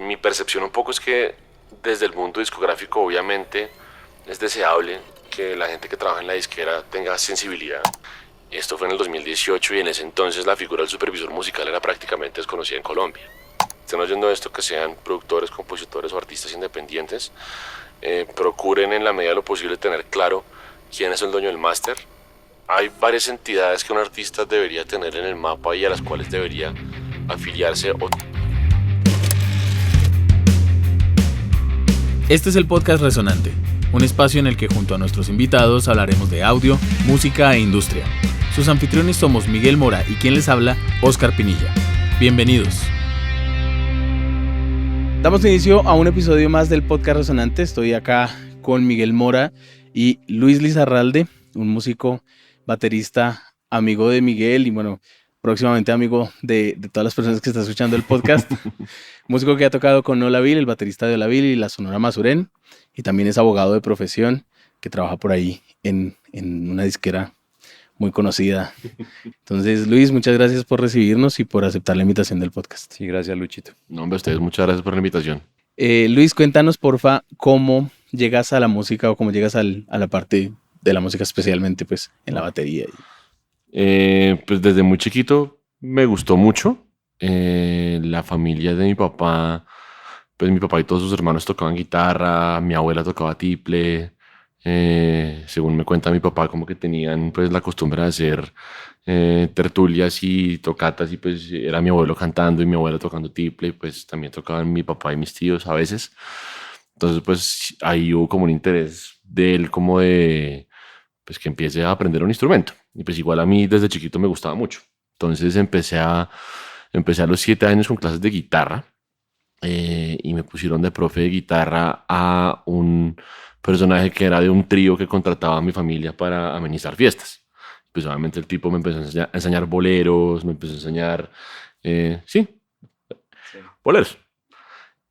mi percepción un poco es que desde el mundo discográfico obviamente es deseable que la gente que trabaja en la disquera tenga sensibilidad. Esto fue en el 2018 y en ese entonces la figura del supervisor musical era prácticamente desconocida en Colombia. Estén oyendo esto, que sean productores, compositores o artistas independientes, procuren en la medida de lo posible tener claro quién es el dueño del máster. Hay varias entidades que un artista debería tener en el mapa y a las cuales debería afiliarse. Este es el podcast Resonante, un espacio en el que junto a nuestros invitados hablaremos de audio, música e industria. Sus anfitriones somos Miguel Mora y quien les habla, Oscar Pinilla. Bienvenidos. Damos inicio a un episodio más del podcast Resonante. Estoy acá con Miguel Mora y Luis Lizarralde, un músico, baterista, amigo de Miguel y bueno, próximamente amigo de todas las personas que están escuchando el podcast. Músico que ha tocado con Olaville, el baterista de Olaville y la Sonora Masuren, y también es abogado de profesión que trabaja por ahí en una disquera muy conocida. Entonces, Luis, muchas gracias por recibirnos y por aceptar la invitación del podcast. Sí, gracias, Luchito. No, hombre, ustedes, muchas gracias por la invitación. Luis, cuéntanos, porfa, cómo llegas a la música o cómo llegas a la parte de la música, especialmente pues en la batería. Pues desde muy chiquito me gustó mucho. La familia de mi papá, pues mi papá y todos sus hermanos tocaban guitarra, mi abuela tocaba tiple. Según me cuenta mi papá, como que tenían pues la costumbre de hacer tertulias y tocatas, y pues era mi abuelo cantando y mi abuela tocando tiple, y pues también tocaban mi papá y mis tíos a veces. Entonces pues ahí hubo como un interés de él, como de pues que empiece a aprender un instrumento, y pues igual a mí desde chiquito me gustaba mucho. Entonces empecé a los 7 años con clases de guitarra, y me pusieron de profe de guitarra a un personaje que era de un trío que contrataba a mi familia para amenizar fiestas. Pues obviamente el tipo me empezó a enseñar boleros, me empezó a enseñar, boleros.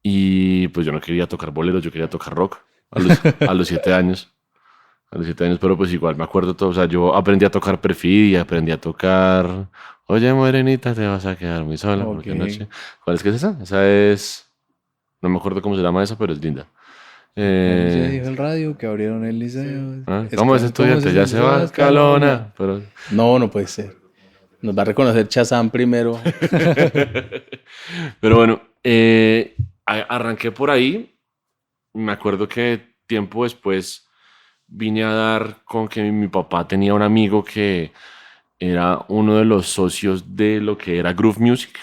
Y pues yo no quería tocar boleros, yo quería tocar rock a los 7 años. A los 7 años, pero pues igual me acuerdo todo. O sea, yo aprendí a tocar Perfidia, aprendí a tocar Oye, morenita, te vas a quedar muy sola porque noche. ¿Cuál es que es esa? Esa es... No me acuerdo cómo se llama esa, pero es linda. Se dijo el radio que abrieron el liceo. ¿Cómo es estudiante? Ya se va Escalona. Pero... No puede ser. Nos va a reconocer Chazán primero. Pero bueno, arranqué por ahí. Me acuerdo que tiempo después vine a dar con que mi papá tenía un amigo que era uno de los socios de lo que era Groove Music.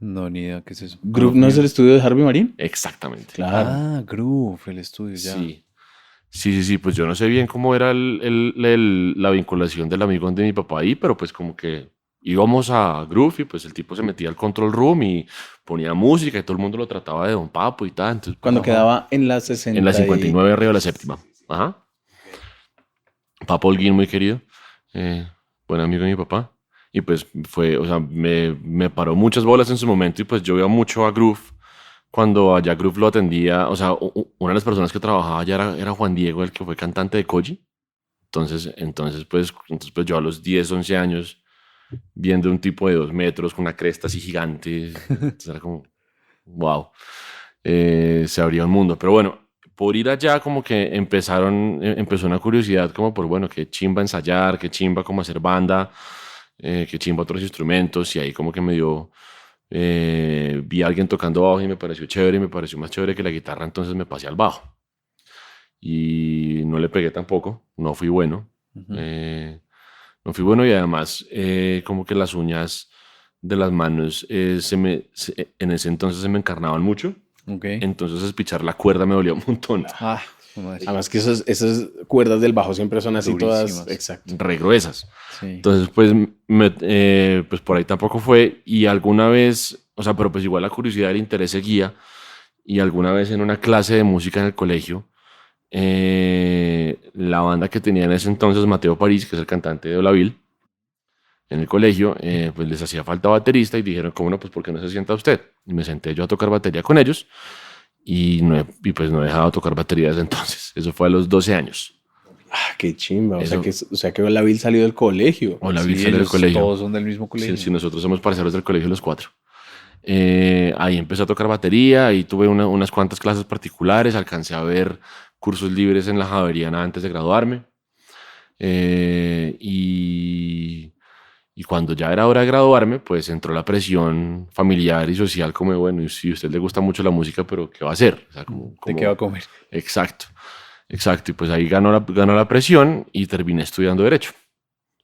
No, ni idea qué es eso. ¿Groove no es el estudio de Harvey Marín? Exactamente. Claro. Ah, Groove, el estudio, ya. Sí. Pues yo no sé bien cómo era la vinculación del amigo de mi papá ahí, pero pues como que íbamos a Groove y pues el tipo se metía al control room y ponía música y todo el mundo lo trataba de Don Papo y tal. Entonces, cuando quedaba en la 60 en la 59 arriba de la séptima. Ajá. Papo Holguín, muy querido. Buen amigo de mi papá. Y pues fue, o sea, me paró muchas bolas en su momento, y pues yo iba mucho a Groove cuando allá Groove lo atendía. O sea, una de las personas que trabajaba allá era Juan Diego, el que fue cantante de Koji. Entonces pues yo a los 10, 11 años, viendo un tipo de 2 metros con una cresta así gigante, era como, wow, se abría un mundo. Pero bueno, por ir allá como que empezó una curiosidad como por, bueno, qué chimba ensayar, qué chimba como hacer banda, qué chimba otros instrumentos, y ahí como que me dio, vi a alguien tocando bajo y me pareció chévere, y me pareció más chévere que la guitarra, entonces me pasé al bajo. Y no le pegué tampoco, no fui bueno. No fui bueno, y además como que las uñas de las manos en ese entonces se me encarnaban mucho. Entonces espichar la cuerda me dolía un montón. Además que esas cuerdas del bajo siempre son así durísimas. todas, exacto, re gruesas. Sí. Entonces pues, pues por ahí tampoco fue. Y alguna vez, o sea, pero pues igual la curiosidad, el interés seguía. Y alguna vez en una clase de música en el colegio, la banda que tenía en ese entonces Mateo París, que es el cantante de Olaville, en el colegio, pues les hacía falta baterista, y dijeron, ¿cómo no? Pues ¿por qué no se sienta usted? Y me senté yo a tocar batería con ellos, y pues no he dejado de tocar batería desde entonces. Eso fue a los 12 años. Qué chimba. O sea que Olaville salió del colegio. Olaville Sí, salió del colegio. Todos son del mismo colegio. Sí, nosotros somos parceros del colegio los 4. Ahí empecé a tocar batería y tuve unas cuantas clases particulares, alcancé a ver cursos libres en la Javeriana antes de graduarme. Y cuando ya era hora de graduarme, pues entró la presión familiar y social como de, bueno, y si a usted le gusta mucho la música, pero ¿qué va a hacer? O sea, ¿De qué va a comer? Exacto, exacto. Y pues ahí ganó la presión y terminé estudiando Derecho.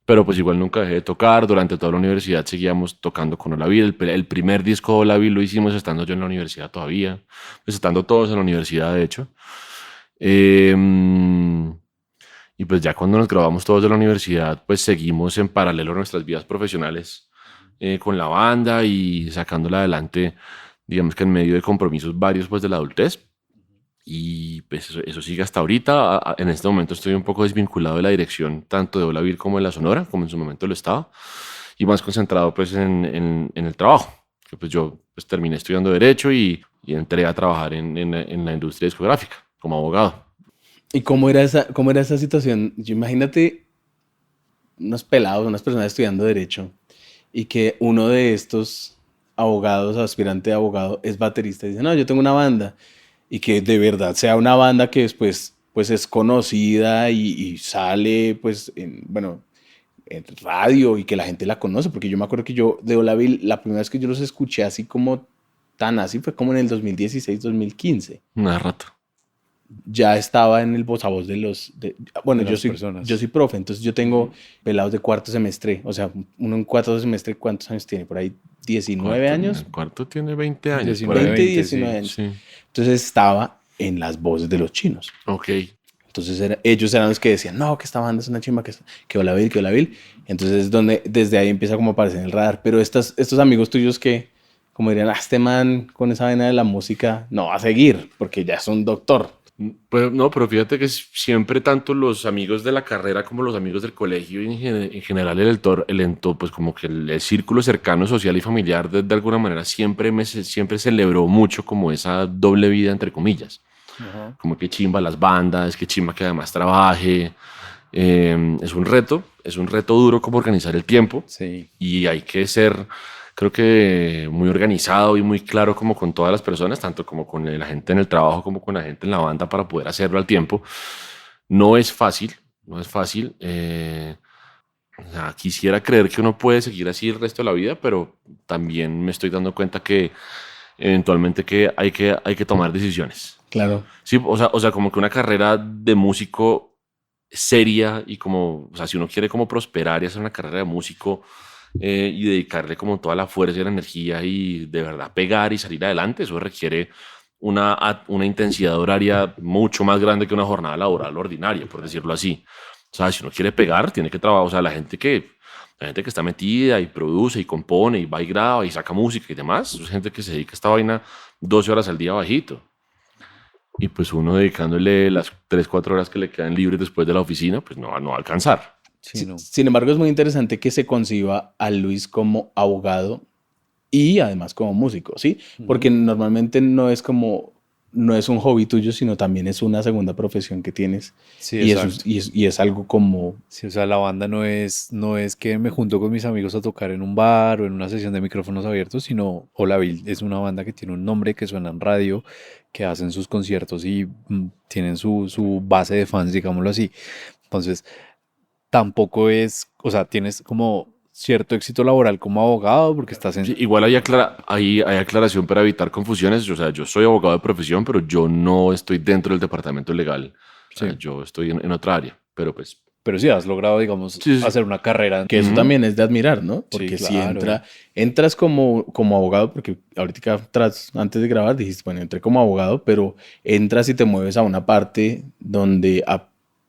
Pero pues igual nunca dejé de tocar. Durante toda la universidad seguíamos tocando con Olavil. El primer disco de Olavil lo hicimos estando yo en la universidad todavía. Pues estando todos en la universidad, de hecho. Eh, y pues ya cuando nos graduamos todos de la universidad, pues seguimos en paralelo nuestras vidas profesionales con la banda y sacándola adelante, digamos que en medio de compromisos varios pues de la adultez. Y pues eso sigue hasta ahorita. En este momento estoy un poco desvinculado de la dirección tanto de Olavir como de la Sonora, como en su momento lo estaba, y más concentrado pues en el trabajo, que pues yo pues terminé estudiando Derecho y entré a trabajar en la industria discográfica como abogado. ¿Y cómo era esa situación? Yo imagínate unos pelados, unas personas estudiando Derecho y que uno de estos abogados, aspirante a abogado, es baterista y dice, no, yo tengo una banda. Y que de verdad sea una banda que después pues es conocida y sale pues bueno, en radio y que la gente la conoce, porque yo me acuerdo que yo de Olavil, la primera vez que yo los escuché así como tan así fue como en el 2016, 2015. Nada rato. Ya estaba en el voz a voz bueno, De las personas. yo soy profe, entonces yo tengo pelados de cuarto semestre, o sea, uno en cuarto semestre, ¿cuántos años tiene? Por ahí 19 años. El cuarto tiene 20 años. 19, 20, 20, 19 sí. años. Sí. Entonces estaba en las voces de los chinos. Ok. Entonces ellos eran los que decían, no, que esta banda es una chimba, que Olavil, que Olavil. Entonces desde ahí empieza como a aparecer en el radar. Pero estos amigos tuyos que, como dirían, este man con esa vaina de la música no va a seguir, porque ya es un doctor. Pues no, pero fíjate que siempre tanto los amigos de la carrera como los amigos del colegio y en general pues como que el círculo cercano, social y familiar de alguna manera siempre celebró mucho como esa doble vida entre comillas. Ajá. Como que chimba las bandas, que chimba que además trabaje. Es un reto duro como organizar el tiempo Sí. y hay que ser, creo que muy organizado y muy claro como con todas las personas, tanto como con la gente en el trabajo como con la gente en la banda para poder hacerlo al tiempo. No es fácil, no es fácil. O sea, quisiera creer que uno puede seguir así el resto de la vida, pero también me estoy dando cuenta que eventualmente hay que tomar decisiones. Claro. Sí, o sea, como que una carrera de músico seria y como, o sea, si uno quiere como prosperar y hacer una carrera de músico y dedicarle como toda la fuerza y la energía y de verdad pegar y salir adelante, eso requiere una intensidad horaria mucho más grande que una jornada laboral ordinaria, por decirlo así. O sea, si uno quiere pegar, tiene que trabajar, o sea, la gente que está metida y produce y compone y va y graba y saca música y demás, es gente que se dedica a esta vaina 12 horas al día bajito. Y pues uno dedicándole las 3 4 horas que le quedan libres después de la oficina, pues no va a alcanzar. Sí, no. Sin embargo, es muy interesante que se conciba a Luis como abogado y además como músico, ¿sí? Porque normalmente no es un hobby tuyo, sino también es una segunda profesión que tienes. Sí, y, exacto. y es algo como... Sí, o sea, la banda no es que me junto con mis amigos a tocar en un bar o en una sesión de micrófonos abiertos, sino Olavil es una banda que tiene un nombre, que suena en radio, que hacen sus conciertos y tienen su base de fans, digámoslo así. Entonces, tampoco es, o sea, tienes como cierto éxito laboral como abogado porque estás en... Sí, igual hay aclaración para evitar confusiones. O sea, yo soy abogado de profesión, pero yo no estoy dentro del departamento legal. O sea, Sí. yo estoy en otra área, pero pues... Pero sí, has logrado, digamos, Sí, sí. hacer una carrera. Que eso también es de admirar, ¿no? Porque Sí, si claro. entras como abogado, porque ahorita antes de grabar dijiste, bueno, entré como abogado, pero entras y te mueves a una parte donde,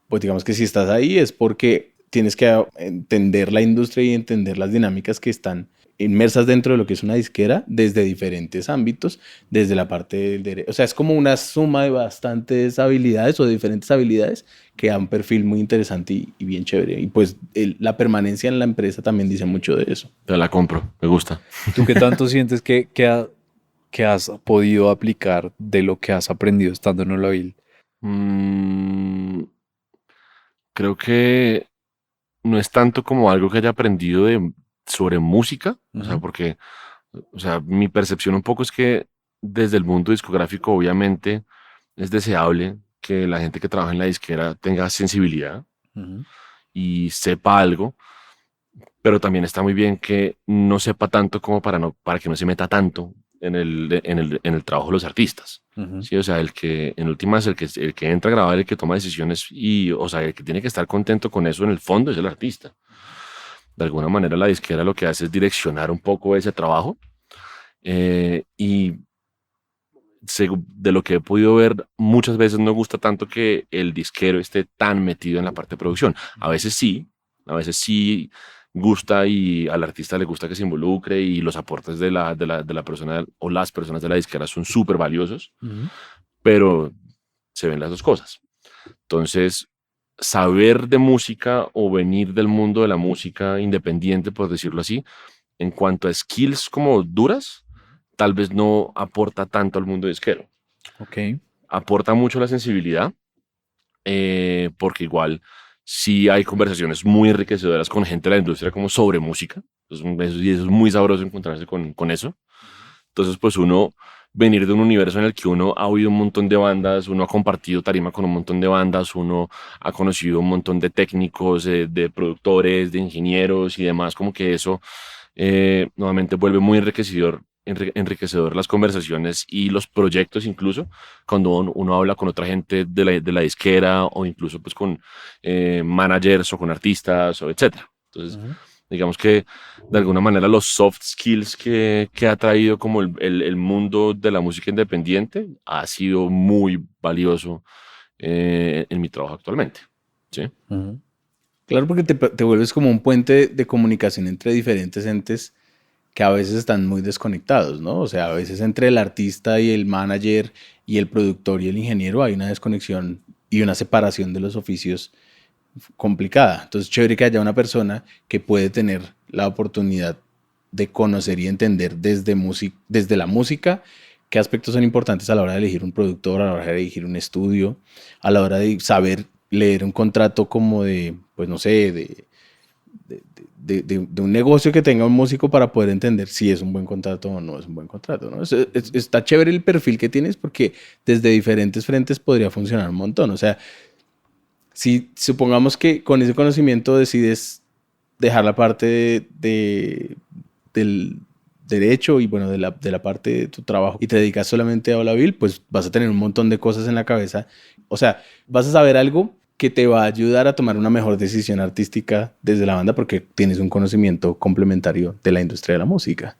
pues digamos que si estás ahí es porque tienes que entender la industria y entender las dinámicas que están inmersas dentro de lo que es una disquera desde diferentes ámbitos, desde la parte del derecho. O sea, es como una suma de bastantes habilidades o de diferentes habilidades que da un perfil muy interesante y bien chévere. Y pues la permanencia en la empresa también dice mucho de eso. Te la compro, me gusta. ¿Tú qué tanto sientes que has podido aplicar de lo que has aprendido estando en Olavil? Creo que no es tanto como algo que haya aprendido sobre música, o sea, Ujú. porque O sea, mi percepción un poco es que desde el mundo discográfico, obviamente, es deseable que la gente que trabaja en la disquera tenga sensibilidad Ujú, y sepa algo, pero también está muy bien que no sepa tanto como para que no se meta tanto en el trabajo de los artistas. ujú, Sí, o sea, el que en últimas, el que entra a grabar, el que toma decisiones y, o sea, el que tiene que estar contento con eso en el fondo es el artista. De alguna manera la disquera lo que hace es direccionar un poco ese trabajo y de lo que he podido ver, muchas veces no gusta tanto que el disquero esté tan metido en la parte de producción. A veces sí gusta y al artista le gusta que se involucre y los aportes de la persona o las personas de la disquera son súper valiosos, ujú. pero se ven las dos cosas. Entonces, saber de música o venir del mundo de la música independiente, por decirlo así, en cuanto a skills como duras, tal vez no aporta tanto al mundo disquero. Ok. Aporta mucho la sensibilidad, porque igual sí hay conversaciones muy enriquecedoras con gente de la industria como sobre música. Y eso es muy sabroso encontrarse con eso. Entonces, pues uno venir de un universo en el que uno ha oído un montón de bandas, uno ha compartido tarima con un montón de bandas, uno ha conocido un montón de técnicos, de productores, de ingenieros y demás, como que eso nuevamente vuelve muy enriquecedor las conversaciones y los proyectos incluso, cuando uno habla con otra gente de la disquera o incluso pues con managers o con artistas o etcétera. Entonces, Ujú. digamos que de alguna manera los soft skills que ha traído como el mundo de la música independiente ha sido muy valioso en mi trabajo actualmente. ¿Sí? Ujú. Claro, porque te vuelves como un puente de comunicación entre diferentes entes que a veces están muy desconectados, ¿no? O sea, a veces entre el artista y el manager y el productor y el ingeniero hay una desconexión y una separación de los oficios complicada. Entonces, chévere que haya una persona que puede tener la oportunidad de conocer y entender desde la música qué aspectos son importantes a la hora de elegir un productor, a la hora de elegir un estudio, a la hora de saber leer un contrato como de, pues no sé, de un negocio que tenga un músico para poder entender si es un buen contrato o no es un buen contrato, ¿no? Está chévere el perfil que tienes porque desde diferentes frentes podría funcionar un montón. O sea, si supongamos que con ese conocimiento decides dejar la parte del derecho y bueno, de la parte de tu trabajo y te dedicas solamente a Olavil, pues vas a tener un montón de cosas en la cabeza. O sea, vas a saber algo que te va a ayudar a tomar una mejor decisión artística desde la banda porque tienes un conocimiento complementario de la industria de la música.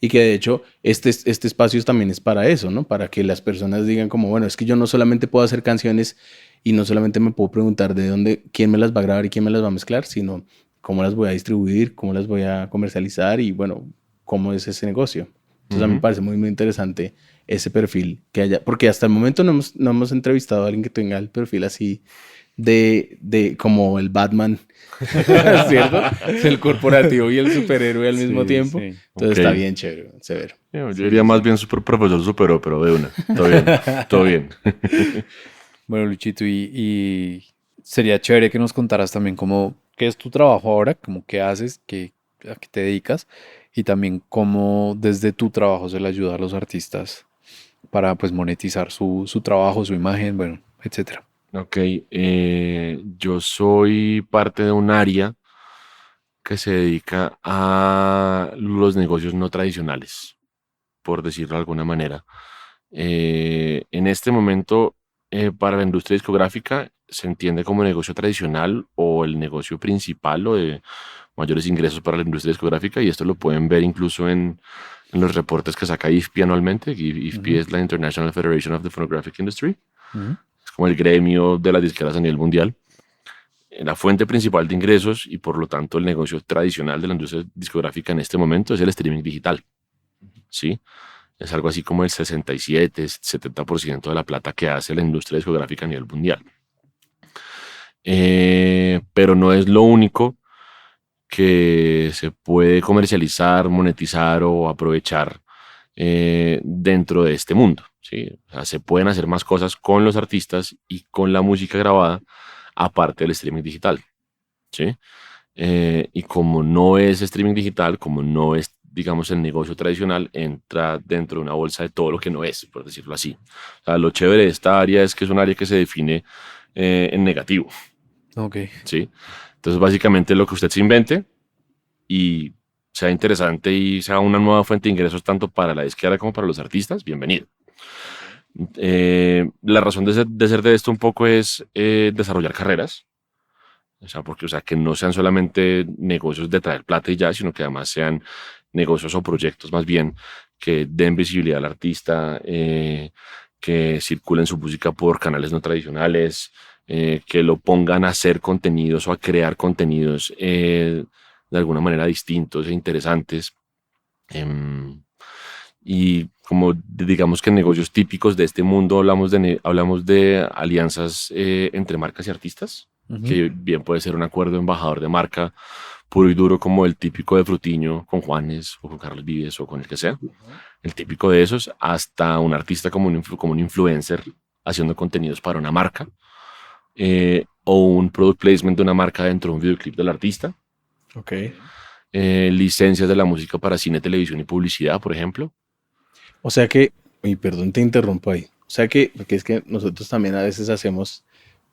Y que de hecho este espacio también es para eso, ¿no? Para que las personas digan como, bueno, es que yo no solamente puedo hacer canciones y no solamente me puedo preguntar de dónde, quién me las va a grabar y quién me las va a mezclar, sino cómo las voy a distribuir, cómo las voy a comercializar y bueno, cómo es ese negocio. Entonces a mí me Ujú. parece muy, muy interesante ese perfil que haya, porque hasta el momento no hemos entrevistado a alguien que tenga el perfil así de como el Batman, ¿cierto? El corporativo y el superhéroe al mismo Sí, tiempo. sí. Entonces Ok. está bien chévere, severo. Yo Sí, diría sí, más sí. bien super profesor superó, pero de una. Todo bien, todo bien. Bueno, Luchito, y sería chévere que nos contaras también cómo, qué es tu trabajo ahora, como qué haces, a qué te dedicas, y también cómo desde tu trabajo se le ayuda a los artistas para pues monetizar su trabajo, su imagen, bueno, etcétera. Ok, yo soy parte de un área que se dedica a los negocios no tradicionales, por decirlo de alguna manera. En este momento, para la industria discográfica, se entiende como negocio tradicional o el negocio principal o de mayores ingresos para la industria discográfica, y esto lo pueden ver incluso en los reportes que saca IFPI anualmente. IFPI Ujú, es la International Federation of the Phonographic Industry, ujú, es como el gremio de las disqueras a nivel mundial. La fuente principal de ingresos y por lo tanto el negocio tradicional de la industria discográfica en este momento es el streaming digital, ¿sí? Es algo así como el 67-70% de la plata que hace la industria discográfica a nivel mundial. Pero no es lo único que se puede comercializar, monetizar o aprovechar dentro de este mundo, ¿sí? O sea, se pueden hacer más cosas con los artistas y con la música grabada aparte del streaming digital, ¿sí? Y como no es streaming digital, como no es digamos, el negocio tradicional entra dentro de una bolsa de todo lo que no es, por decirlo así. O sea, lo chévere de esta área es que es un área que se define en negativo, Ok. ¿sí? Entonces, básicamente lo que usted se invente y sea interesante y sea una nueva fuente de ingresos tanto para la izquierda como para los artistas, bienvenido. La razón de ser de esto un poco es desarrollar carreras, o sea, porque, o sea, que no sean solamente negocios de traer plata y ya, sino que además sean negocios o proyectos más bien que den visibilidad al artista, que circulen su música por canales no tradicionales, que lo pongan a hacer contenidos o a crear contenidos de alguna manera distintos e interesantes. Em, y como digamos que en negocios típicos de este mundo hablamos de alianzas entre marcas y artistas, Ujú. que bien puede ser un acuerdo de embajador de marca puro y duro como el típico de Frutiño con Juanes o con Carlos Vives o con el que sea, el típico de esos, hasta un artista como un influencer haciendo contenidos para una marca, o un product placement de una marca dentro de un videoclip del artista, Ok. licencias de la música para cine, televisión y publicidad, por ejemplo. O sea que, y perdón, te interrumpo ahí. O sea que, porque es que nosotros también a veces hacemos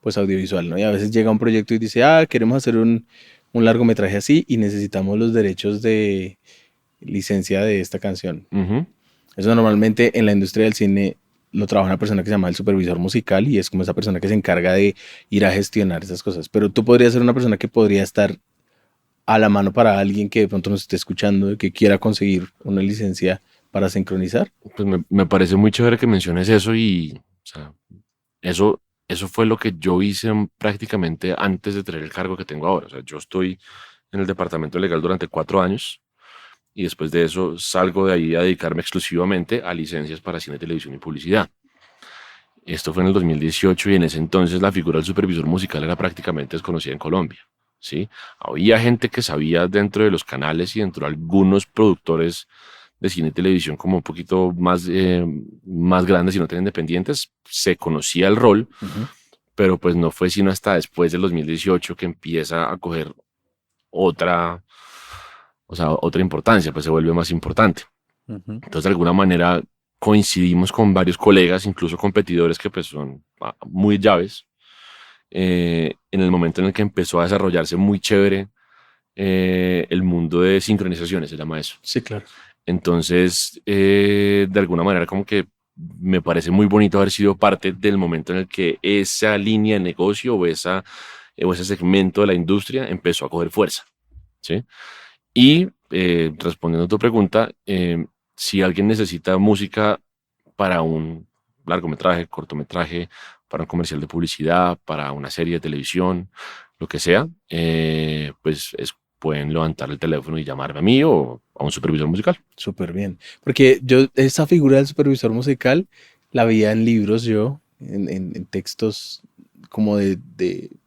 pues audiovisual, ¿no? Y a veces llega un proyecto y dice, queremos hacer un largometraje así y necesitamos los derechos de licencia de esta canción. Ujú. Eso normalmente en la industria del cine lo trabaja una persona que se llama el supervisor musical y es como esa persona que se encarga de ir a gestionar esas cosas. Pero tú podrías ser una persona que podría estar a la mano para alguien que de pronto nos esté escuchando, que quiera conseguir una licencia para sincronizar. Pues me parece muy chévere que menciones eso y, o sea, eso fue lo que yo hice prácticamente antes de tener el cargo que tengo ahora. O sea, yo estoy en el departamento legal durante 4 años y después de eso salgo de ahí a dedicarme exclusivamente a licencias para cine, televisión y publicidad. Esto fue en el 2018 y en ese entonces la figura del supervisor musical era prácticamente desconocida en Colombia, ¿sí? Había gente que sabía dentro de los canales y dentro de algunos productores de cine y televisión como un poquito más grandes y no tan independientes, se conocía el rol, Ujú. pero pues no fue sino hasta después del 2018 que empieza a coger otra, o sea, otra importancia, pues se vuelve más importante. Ujú. Entonces, de alguna manera, coincidimos con varios colegas, incluso competidores que pues son muy llaves, en el momento en el que empezó a desarrollarse muy chévere el mundo de sincronizaciones, se llama eso. Sí, claro. Entonces, de alguna manera, como que me parece muy bonito haber sido parte del momento en el que esa línea de negocio o ese segmento de la industria empezó a coger fuerza, ¿sí? Y respondiendo a tu pregunta, si alguien necesita música para un largometraje, cortometraje, para un comercial de publicidad, para una serie de televisión, lo que sea, pues pueden levantar el teléfono y llamarme a mí o a un supervisor musical. Súper bien. Porque yo, esa figura del supervisor musical la veía en libros yo, en textos como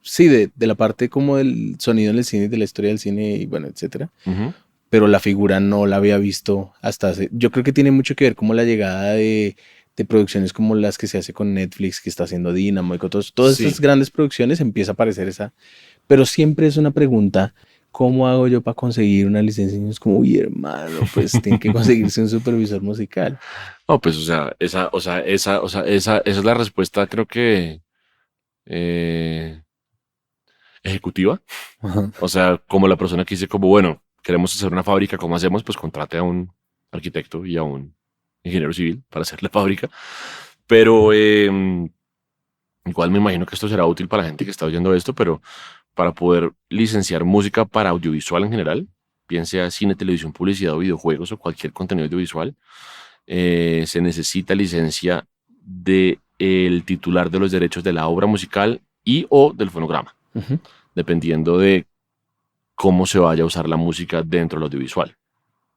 sí, de la parte como del sonido en el cine, de la historia del cine y bueno, etcétera. Ujú. Pero la figura no la había visto hasta hace, yo creo que tiene mucho que ver como la llegada de producciones como las que se hace con Netflix, que está haciendo Dynamo y con todas Sí, estas grandes producciones empieza a aparecer esa, pero siempre es una pregunta, ¿cómo hago yo para conseguir una licencia? Y es como, uy, hermano, pues tiene que conseguirse un supervisor musical. no, pues, esa es la respuesta, creo que eh, ejecutiva. Ajá. O sea, como la persona que dice, como, bueno, queremos hacer una fábrica, ¿cómo hacemos? Pues contrate a un arquitecto y a un ingeniero civil para hacer la fábrica. Pero igual me imagino que esto será útil para la gente que está oyendo esto, pero para poder licenciar música para audiovisual en general, bien sea cine, televisión, publicidad o videojuegos o cualquier contenido audiovisual, se necesita licencia del titular de los derechos de la obra musical y o del fonograma, Ujú. dependiendo de cómo se vaya a usar la música dentro del audiovisual,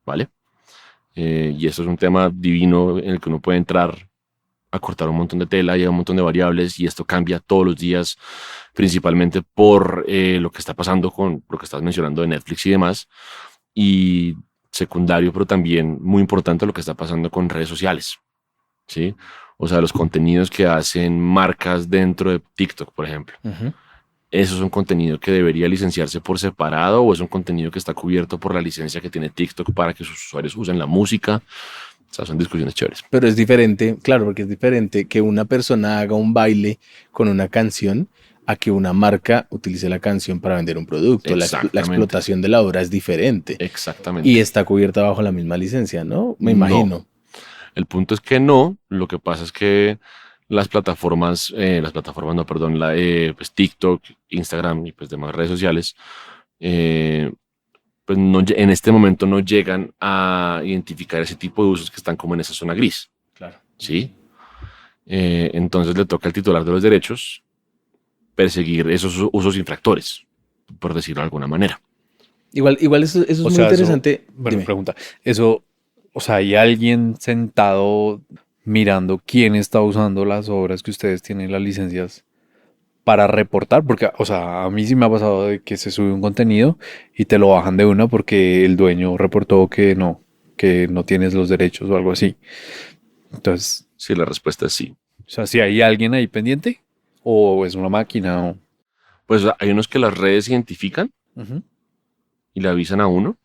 ¿vale? Y esto es un tema divino en el que uno puede entrar a cortar un montón de tela y hay un montón de variables y esto cambia todos los días, principalmente por lo que está pasando con lo que estás mencionando de Netflix y demás. Y secundario, pero también muy importante lo que está pasando con redes sociales, ¿sí? O sea, los contenidos que hacen marcas dentro de TikTok, por ejemplo. Ujú. ¿eso es un contenido que debería licenciarse por separado o es un contenido que está cubierto por la licencia que tiene TikTok para que sus usuarios usen la música? O sea, son discusiones chéveres. Pero es diferente, claro, porque es diferente que una persona haga un baile con una canción a que una marca utilice la canción para vender un producto. La Exactamente. explotación de la obra es diferente Exactamente. y está cubierta bajo la misma licencia, ¿no? Me No. imagino. El punto es que no. Lo que pasa es que las plataformas no, perdón, pues TikTok, Instagram y pues demás redes sociales, eh, pues no, en este momento no llegan a identificar ese tipo de usos que están como en esa zona gris, Claro. ¿sí? Entonces le toca al titular de los derechos perseguir esos usos infractores, por decirlo de alguna manera. Igual eso es O muy sea, interesante. bueno, Dime. pregunta, eso, o sea, ¿hay alguien sentado mirando quién está usando las obras que ustedes tienen las licencias para reportar? Porque, o sea, a mí sí me ha pasado de que se sube un contenido y te lo bajan de una porque el dueño reportó que no tienes los derechos o algo así. Entonces, Sí, la respuesta es sí. o sea, si hay alguien ahí pendiente o es una máquina o... Pues hay unos que las redes identifican Ujú. y le avisan a uno,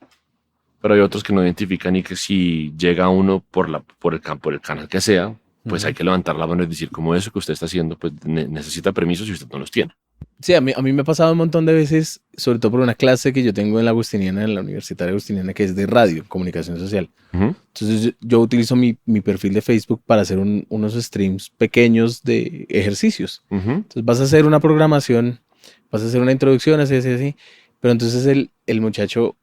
pero hay otros que no identifican y que si llega uno por el canal que sea, pues hay que levantar la mano y decir como eso que usted está haciendo, pues necesita permisos y usted no los tiene. Sí, a mí me ha pasado un montón de veces, sobre todo por una clase que yo tengo en la Agustiniana, en la Universidad Agustiniana, que es de radio, comunicación social. Ujú. Entonces yo utilizo mi perfil de Facebook para hacer unos streams pequeños de ejercicios. Ujú. Entonces vas a hacer una programación, vas a hacer una introducción, así, así, así. Pero entonces el muchacho,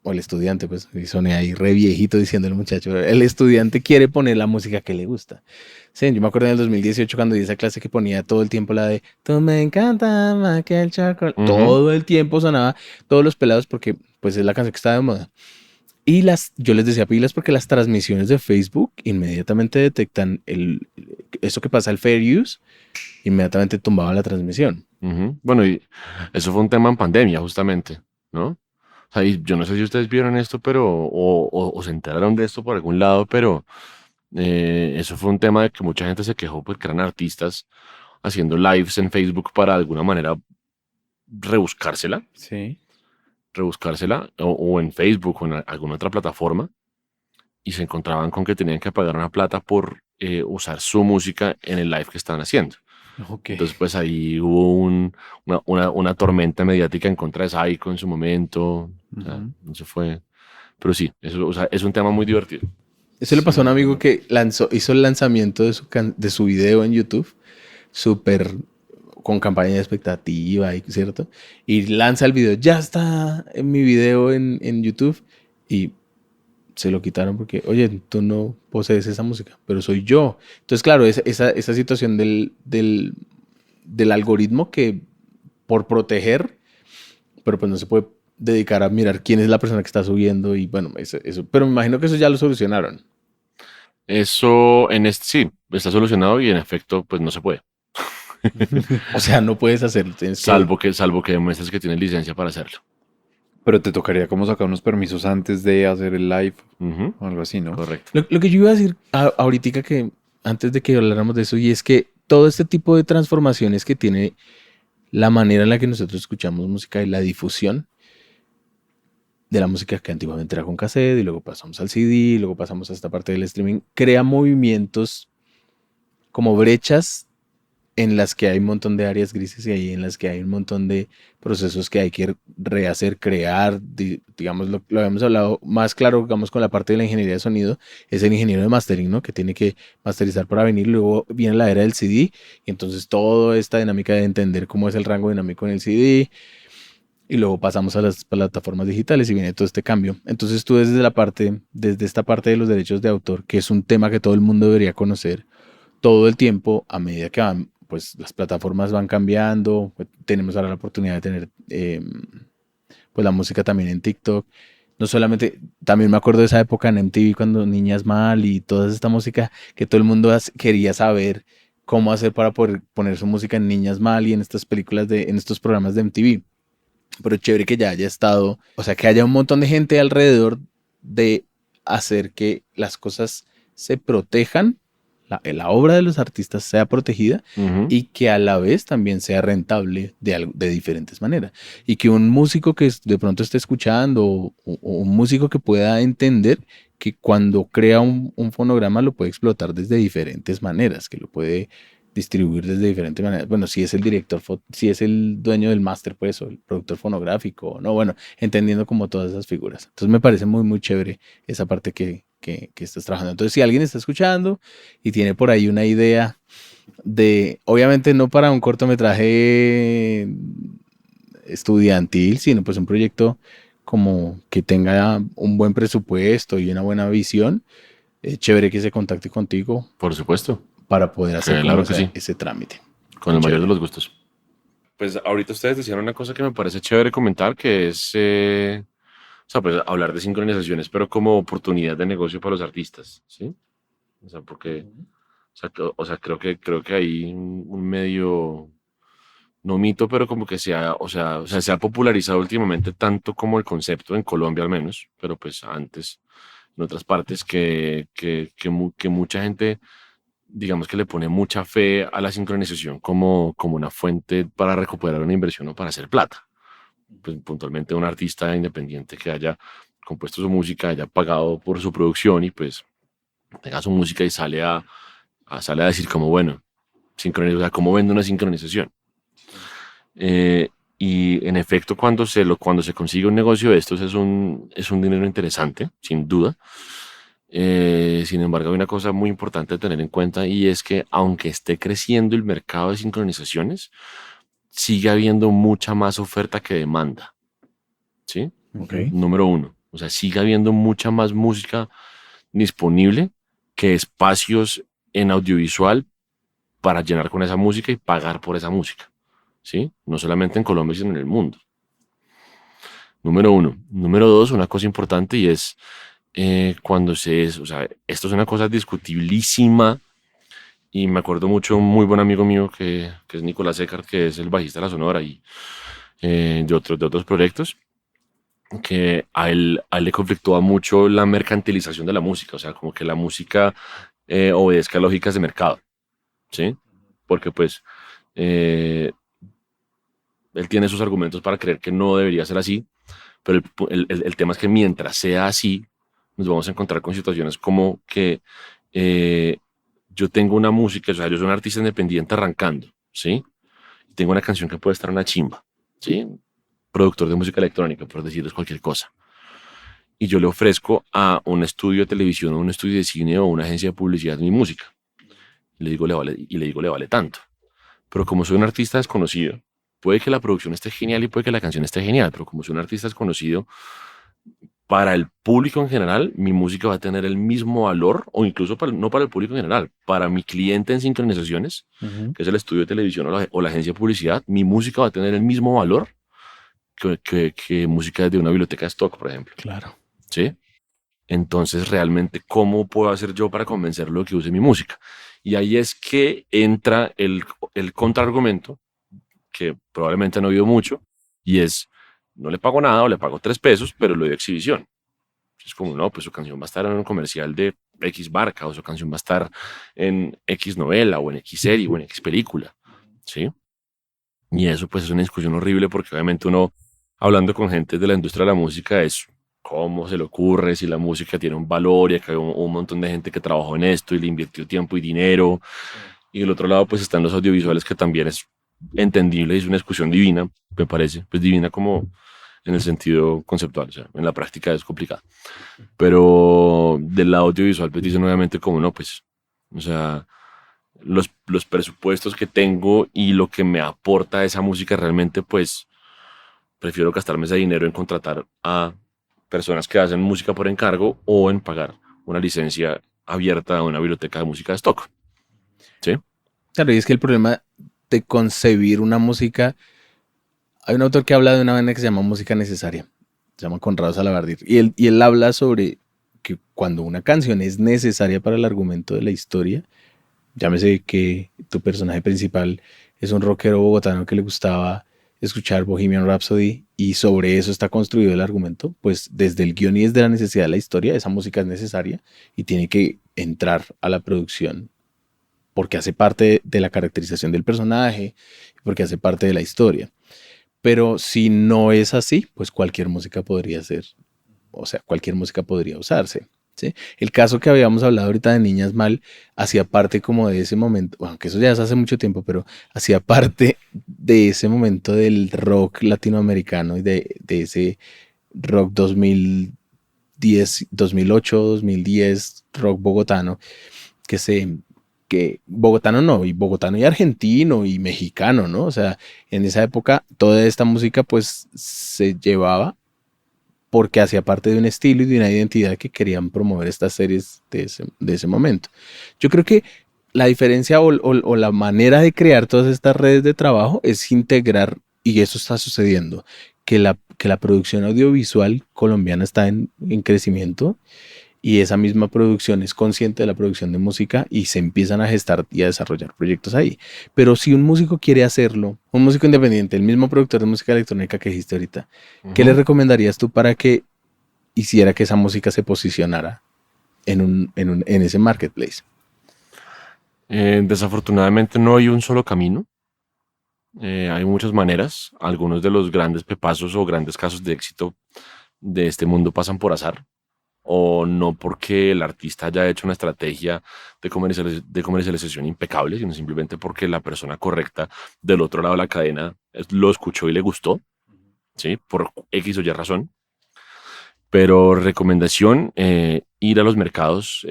o el estudiante, pues, y soné ahí re viejito diciendo el muchacho, el estudiante quiere poner la música que le gusta. Sí, yo me acuerdo en el 2018 cuando di esa clase que ponía todo el tiempo la de Tú me encanta más que el chocolate. Ujú. Todo el tiempo sonaba todos los pelados porque pues es la canción que está de moda. Y yo les decía pilas porque las transmisiones de Facebook inmediatamente detectan eso que pasa, el fair use, inmediatamente tumbaba la transmisión. Ujú. Bueno, y eso fue un tema en pandemia, justamente, ¿no? O sea, y yo no sé si ustedes vieron esto, pero, o se enteraron de esto por algún lado, pero eso fue un tema de que mucha gente se quejó porque eran artistas haciendo lives en Facebook para de alguna manera rebuscársela, Sí. o en Facebook o en alguna otra plataforma, y se encontraban con que tenían que pagar una plata por usar su música en el live que estaban haciendo. Ok. Entonces, pues ahí hubo una tormenta mediática en contra de Saiko en su momento. O sea, Ujú. eso fue. Pero sí, eso, o sea, es un tema muy divertido. Eso le Sí, pasó a un me amigo acuerdo. que hizo el lanzamiento de su video en YouTube, súper con campaña de expectativa, ¿cierto? Y lanza el video, ya está en mi video en YouTube y se lo quitaron porque, oye, tú no posees esa música, pero soy yo. Entonces, claro, esa situación del algoritmo que por proteger, pero pues no se puede dedicar a mirar quién es la persona que está subiendo y bueno, eso. Pero me imagino que eso ya lo solucionaron. Eso en este sí, está solucionado y en efecto, pues no se puede. O sea, no puedes hacerlo, tienes que... Salvo que demuestres que tienes licencia para hacerlo. Pero te tocaría como sacar unos permisos antes de hacer el live Ujú. o algo así, ¿no? Correcto. Lo que yo iba a decir ahorita que antes de que habláramos de eso, y es que todo este tipo de transformaciones que tiene la manera en la que nosotros escuchamos música y la difusión de la música que antiguamente era con cassette y luego pasamos al CD y luego pasamos a esta parte del streaming, crea movimientos como brechas en las que hay un montón de áreas grises y ahí en las que hay un montón de procesos que hay que rehacer, crear, digamos, lo habíamos hablado más claro, digamos, con la parte de la ingeniería de sonido, es el ingeniero de mastering, ¿no? Que tiene que masterizar para venir, luego viene la era del CD, y entonces toda esta dinámica de entender cómo es el rango dinámico en el CD, y luego pasamos a las plataformas digitales y viene todo este cambio. Entonces tú desde esta parte de los derechos de autor, que es un tema que todo el mundo debería conocer, todo el tiempo, a medida que van, pues las plataformas van cambiando, pues, tenemos ahora la oportunidad de tener pues la música también en TikTok. No solamente, también me acuerdo de esa época en MTV cuando Niñas Mal y toda esta música que todo el mundo quería saber cómo hacer para poder poner su música en Niñas Mal y en estas películas en estos programas de MTV. Pero chévere que ya haya estado, o sea, que haya un montón de gente alrededor de hacer que las cosas se protejan la obra de los artistas sea protegida Ujú. y que a la vez también sea rentable de diferentes maneras. Y que un músico que de pronto esté escuchando o un músico que pueda entender que cuando crea un fonograma lo puede explotar desde diferentes maneras, que lo puede distribuir desde diferentes maneras. Bueno, si es el director, si es el dueño del máster, pues, o el productor fonográfico, no, bueno, entendiendo como todas esas figuras. Entonces me parece muy, muy chévere esa parte que estás trabajando. Entonces, si alguien está escuchando y tiene por ahí una idea de, obviamente no para un cortometraje estudiantil, sino pues un proyecto como que tenga un buen presupuesto y una buena visión, chévere que se contacte contigo Por supuesto. para poder hacer como Claro que sí. ese trámite. Con el mayor de Chévere. los gustos. Pues ahorita ustedes decían una cosa que me parece chévere comentar, que es, o sea, pues hablar de sincronizaciones, pero como oportunidad de negocio para los artistas, ¿sí? O sea, porque, o sea, creo que hay un medio, no mito, pero como que o sea, se ha popularizado últimamente tanto como el concepto en Colombia al menos, pero pues antes en otras partes que mucha gente digamos que le pone mucha fe a la sincronización como una fuente para recuperar una inversión o para hacer plata. Pues puntualmente un artista independiente que haya compuesto su música, haya pagado por su producción y pues tenga su música y sale a decir como, bueno, o sea, ¿cómo vende una sincronización? Eh, y en efecto, cuando se consigue un negocio de estos es un dinero interesante, sin duda. Sin embargo, hay una cosa muy importante a tener en cuenta y es que aunque esté creciendo el mercado de sincronizaciones, sigue habiendo mucha más oferta que demanda, ¿sí? Ok. Número uno, o sea, sigue habiendo mucha más música disponible que espacios en audiovisual para llenar con esa música y pagar por esa música, ¿sí? No solamente en Colombia, sino en el mundo. Número uno. Número dos, una cosa importante y es o sea, esto es una cosa discutibilísima y me acuerdo mucho un muy buen amigo mío que es Nicolás Eckart, que es el bajista de la Sonora y de otros proyectos, que a él le conflictúa mucho la mercantilización de la música, o sea, como que la música obedezca lógicas de mercado, ¿sí? Porque pues eh, él tiene sus argumentos para creer que no debería ser así, pero el tema es que mientras sea así, nos vamos a encontrar con situaciones como que eh, yo tengo una música, o sea, yo soy un artista independiente arrancando, ¿sí? Tengo una canción que puede estar una chimba, ¿sí? Productor de música electrónica, por decirles cualquier cosa. Y yo le ofrezco a un estudio de televisión, o un estudio de cine o una agencia de publicidad mi música. Le digo, le vale tanto. Pero como soy un artista desconocido, puede que la producción esté genial y puede que la canción esté genial, pero como soy un artista desconocido, para el público en general, mi música va a tener el mismo valor, o incluso no para el público en general, para mi cliente en sincronizaciones, Ujú. que es el estudio de televisión o la agencia de publicidad, mi música va a tener el mismo valor que música de una biblioteca de stock, por ejemplo. Claro. ¿Sí? Entonces, realmente, ¿cómo puedo hacer yo para convencerlo de que use mi música? Y ahí es que entra el contraargumento, que probablemente no he oído mucho, y es, no le pago nada o le pago 3 pesos, pero lo doy a exhibición. Es como, no, pues su canción va a estar en un comercial de X marca, o su canción va a estar en X novela, o en X serie, o en X película, ¿sí? Y eso pues es una discusión horrible porque obviamente uno, hablando con gente de la industria de la música, es cómo se le ocurre, si la música tiene un valor y acá hay un montón de gente que trabajó en esto y le invirtió tiempo y dinero. Y del otro lado pues están los audiovisuales que también es entendible y es una discusión divina, me parece, pues divina como en el sentido conceptual, o sea, en la práctica es complicado. Pero del lado audiovisual pues dicen obviamente como no, pues, o sea, los presupuestos que tengo y lo que me aporta esa música realmente, pues prefiero gastarme ese dinero en contratar a personas que hacen música por encargo o en pagar una licencia abierta a una biblioteca de música de stock. ¿Sí? Claro, y es que el problema de concebir una música, hay un autor que habla de una banda que se llama música necesaria, se llama Conrado Salabardir, y él habla sobre que cuando una canción es necesaria para el argumento de la historia, llámese que tu personaje principal es un rockero bogotano que le gustaba escuchar Bohemian Rhapsody y sobre eso está construido el argumento, pues desde el guión y desde la necesidad de la historia, esa música es necesaria y tiene que entrar a la producción porque hace parte de la caracterización del personaje, porque hace parte de la historia. Pero si no es así, pues cualquier música podría ser, o sea, cualquier música podría usarse. ¿Sí? El caso que habíamos hablado ahorita de Niñas Mal hacía parte como de ese momento, aunque eso ya es hace mucho tiempo, pero hacía parte de ese momento del rock latinoamericano y de ese rock 2010, 2008, 2010, rock bogotano, que se, que bogotano no, y bogotano y argentino y mexicano, ¿no? O sea, en esa época toda esta música pues se llevaba porque hacía parte de un estilo y de una identidad que querían promover estas series de ese momento. Yo creo que la diferencia o la manera de crear todas estas redes de trabajo es integrar, y eso está sucediendo, que la producción audiovisual colombiana está en crecimiento y esa misma producción es consciente de la producción de música y se empiezan a gestar y a desarrollar proyectos ahí. Pero si un músico quiere hacerlo, un músico independiente, el mismo productor de música electrónica que dijiste ahorita, ¿qué le recomendarías tú para que hiciera que esa música se posicionara en ese marketplace? Desafortunadamente no hay un solo camino. Hay muchas maneras. Algunos de los grandes pepazos o grandes casos de éxito de este mundo pasan por azar o no porque el artista haya hecho una estrategia de comercialización impecable, sino simplemente porque la persona correcta del otro lado de la cadena lo escuchó y le gustó, ¿sí? Por X o Y razón. Pero recomendación, ir a los mercados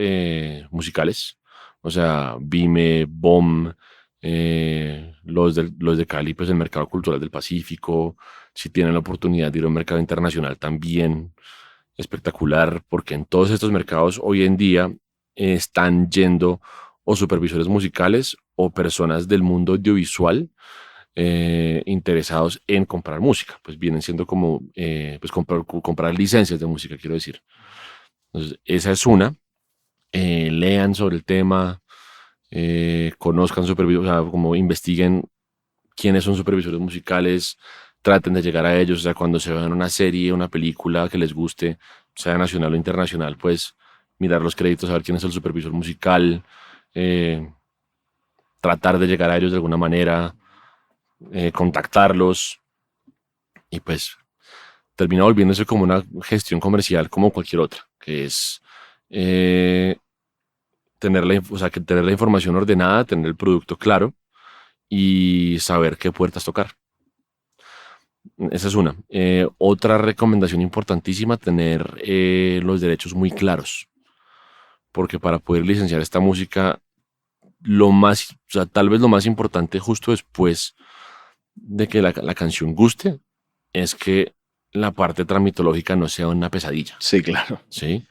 musicales, o sea, Vime, BOM, los de Cali, pues el mercado cultural del Pacífico, si tienen la oportunidad de ir a un mercado internacional también, espectacular, porque en todos estos mercados hoy en día están yendo o supervisores musicales o personas del mundo audiovisual interesados en comprar música, pues vienen siendo como pues comprar licencias de música, quiero decir. Entonces, esa es una. Lean sobre el tema, conozcan supervisores, o sea, como investiguen quiénes son supervisores musicales, traten de llegar a ellos, o sea, cuando se vean una serie, una película que les guste, sea nacional o internacional, pues mirar los créditos, saber quién es el supervisor musical, eh, tratar de llegar a ellos de alguna manera, contactarlos y pues termina volviéndose como una gestión comercial como cualquier otra, que es eh, o sea, que tener la información ordenada, tener el producto claro y saber qué puertas tocar. Esa es una. Otra recomendación importantísima, tener los derechos muy claros, porque para poder licenciar esta música, o sea, tal vez lo más importante justo después de que la canción guste, es que la parte tramitológica no sea una pesadilla, Sí, claro. ¿sí?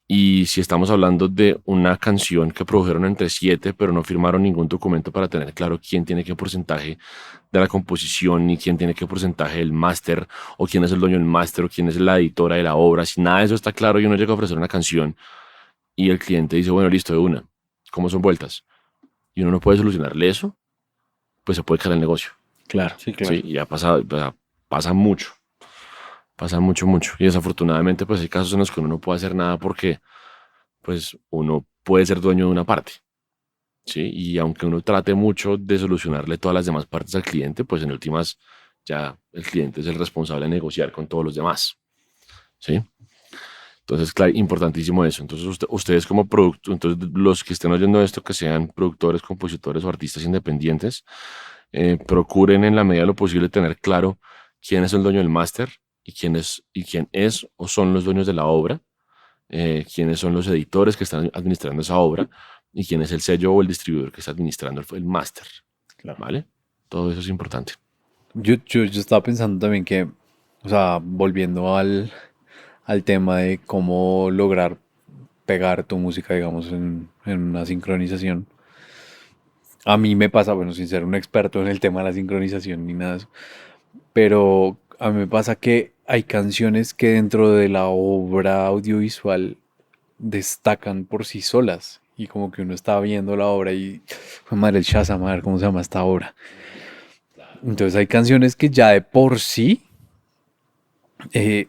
Y si estamos hablando de una canción que produjeron entre siete, pero no firmaron ningún documento para tener claro quién tiene qué porcentaje de la composición, ni quién tiene qué porcentaje del máster, o quién es el dueño del máster, o quién es la editora de la obra, si nada de eso está claro y uno llega a ofrecer una canción y el cliente dice, bueno, listo, de una, ¿cómo son vueltas? Y uno no puede solucionarle eso, pues se puede caer el negocio. Claro. Sí, claro. Sí, y ha pasado, o sea, pasa mucho. Pasa mucho, mucho. Y desafortunadamente, pues hay casos en los que uno no puede hacer nada porque, pues, uno puede ser dueño de una parte, ¿sí? Y aunque uno trate mucho de solucionarle todas las demás partes al cliente, pues en últimas ya el cliente es el responsable de negociar con todos los demás, ¿sí? Entonces, claro, importantísimo eso. Entonces, ustedes como producto, entonces los que estén oyendo esto, que sean productores, compositores o artistas independientes, procuren en la medida de lo posible tener claro quién es el dueño del máster y quién es o son los dueños de la obra, quiénes son los editores que están administrando esa obra y quién es el sello o el distribuidor que está administrando el máster, Claro. ¿vale? Todo eso es importante. Yo estaba pensando también que, o sea, volviendo al tema de cómo lograr pegar tu música, digamos, en una sincronización. A mí me pasa, bueno, sin ser un experto en el tema de la sincronización ni nada de eso, pero a mí me pasa que hay canciones que dentro de la obra audiovisual destacan por sí solas. Y como que uno está viendo la obra y, "Jue madre, el Shazam, a ver cómo se llama esta obra". Entonces hay canciones que ya de por sí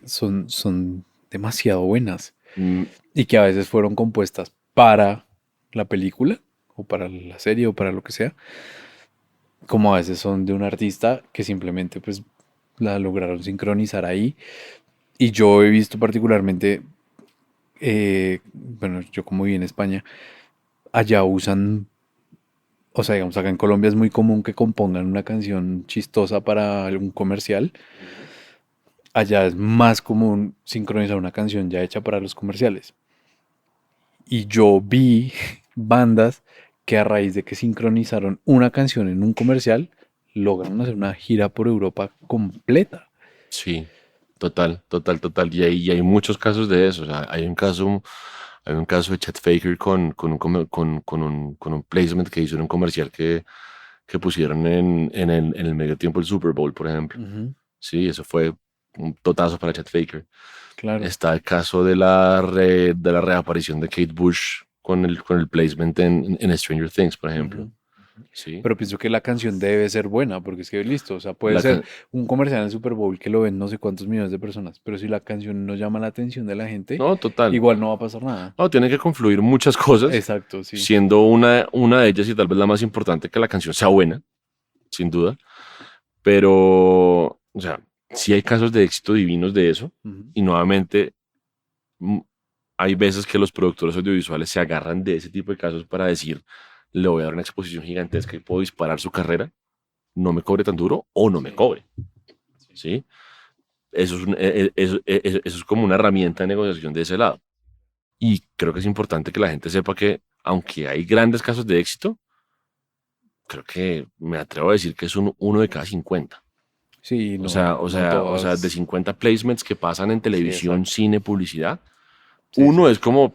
son demasiado buenas Mm, y que a veces fueron compuestas para la película o para la serie o para lo que sea, como a veces son de un artista que simplemente pues la lograron sincronizar ahí. Y yo he visto particularmente, bueno, yo como viví en España, allá usan, o sea, digamos, acá en Colombia es muy común que compongan una canción chistosa para algún comercial. Allá es más común sincronizar una canción ya hecha para los comerciales. Y yo vi bandas que a raíz de que sincronizaron una canción en un comercial, logran hacer una gira por Europa completa. Sí, total, total, total. Y hay muchos casos de eso. O sea, hay un caso de Chet Faker con un placement que hizo en un comercial que pusieron en el medio tiempo del Super Bowl, por ejemplo. Ujú, Sí, eso fue un totazo para Chet Faker. claro. Está el caso de la reaparición de Kate Bush con el placement en Stranger Things, por ejemplo. Ujú. Sí. Pero pienso que la canción debe ser buena, porque es que listo, o sea, puede La ser can- un comercial en el Super Bowl que lo ven no sé cuántos millones de personas, pero si la canción no llama la atención de la gente, no, total. igual no va a pasar nada. No, tienen que confluir muchas cosas, Exacto, sí. siendo una de ellas y tal vez la más importante que la canción sea buena, sin duda. Pero, o sea, sí hay casos de éxito divinos de eso. Ujú. Y nuevamente, mm, hay veces que los productores audiovisuales se agarran de ese tipo de casos para decir, le voy a dar una exposición gigantesca y puedo disparar su carrera, no me cobre tan duro o no me cobre. ¿Sí? Eso es, eso es como una herramienta de negociación de ese lado. Y creo que es importante que la gente sepa que, aunque hay grandes casos de éxito, creo que me atrevo a decir que es uno de cada 50. Sí, no O sea, de todas. 50 placements que pasan en Sí, televisión, exacto. cine, publicidad, Sí, uno sí. es como, o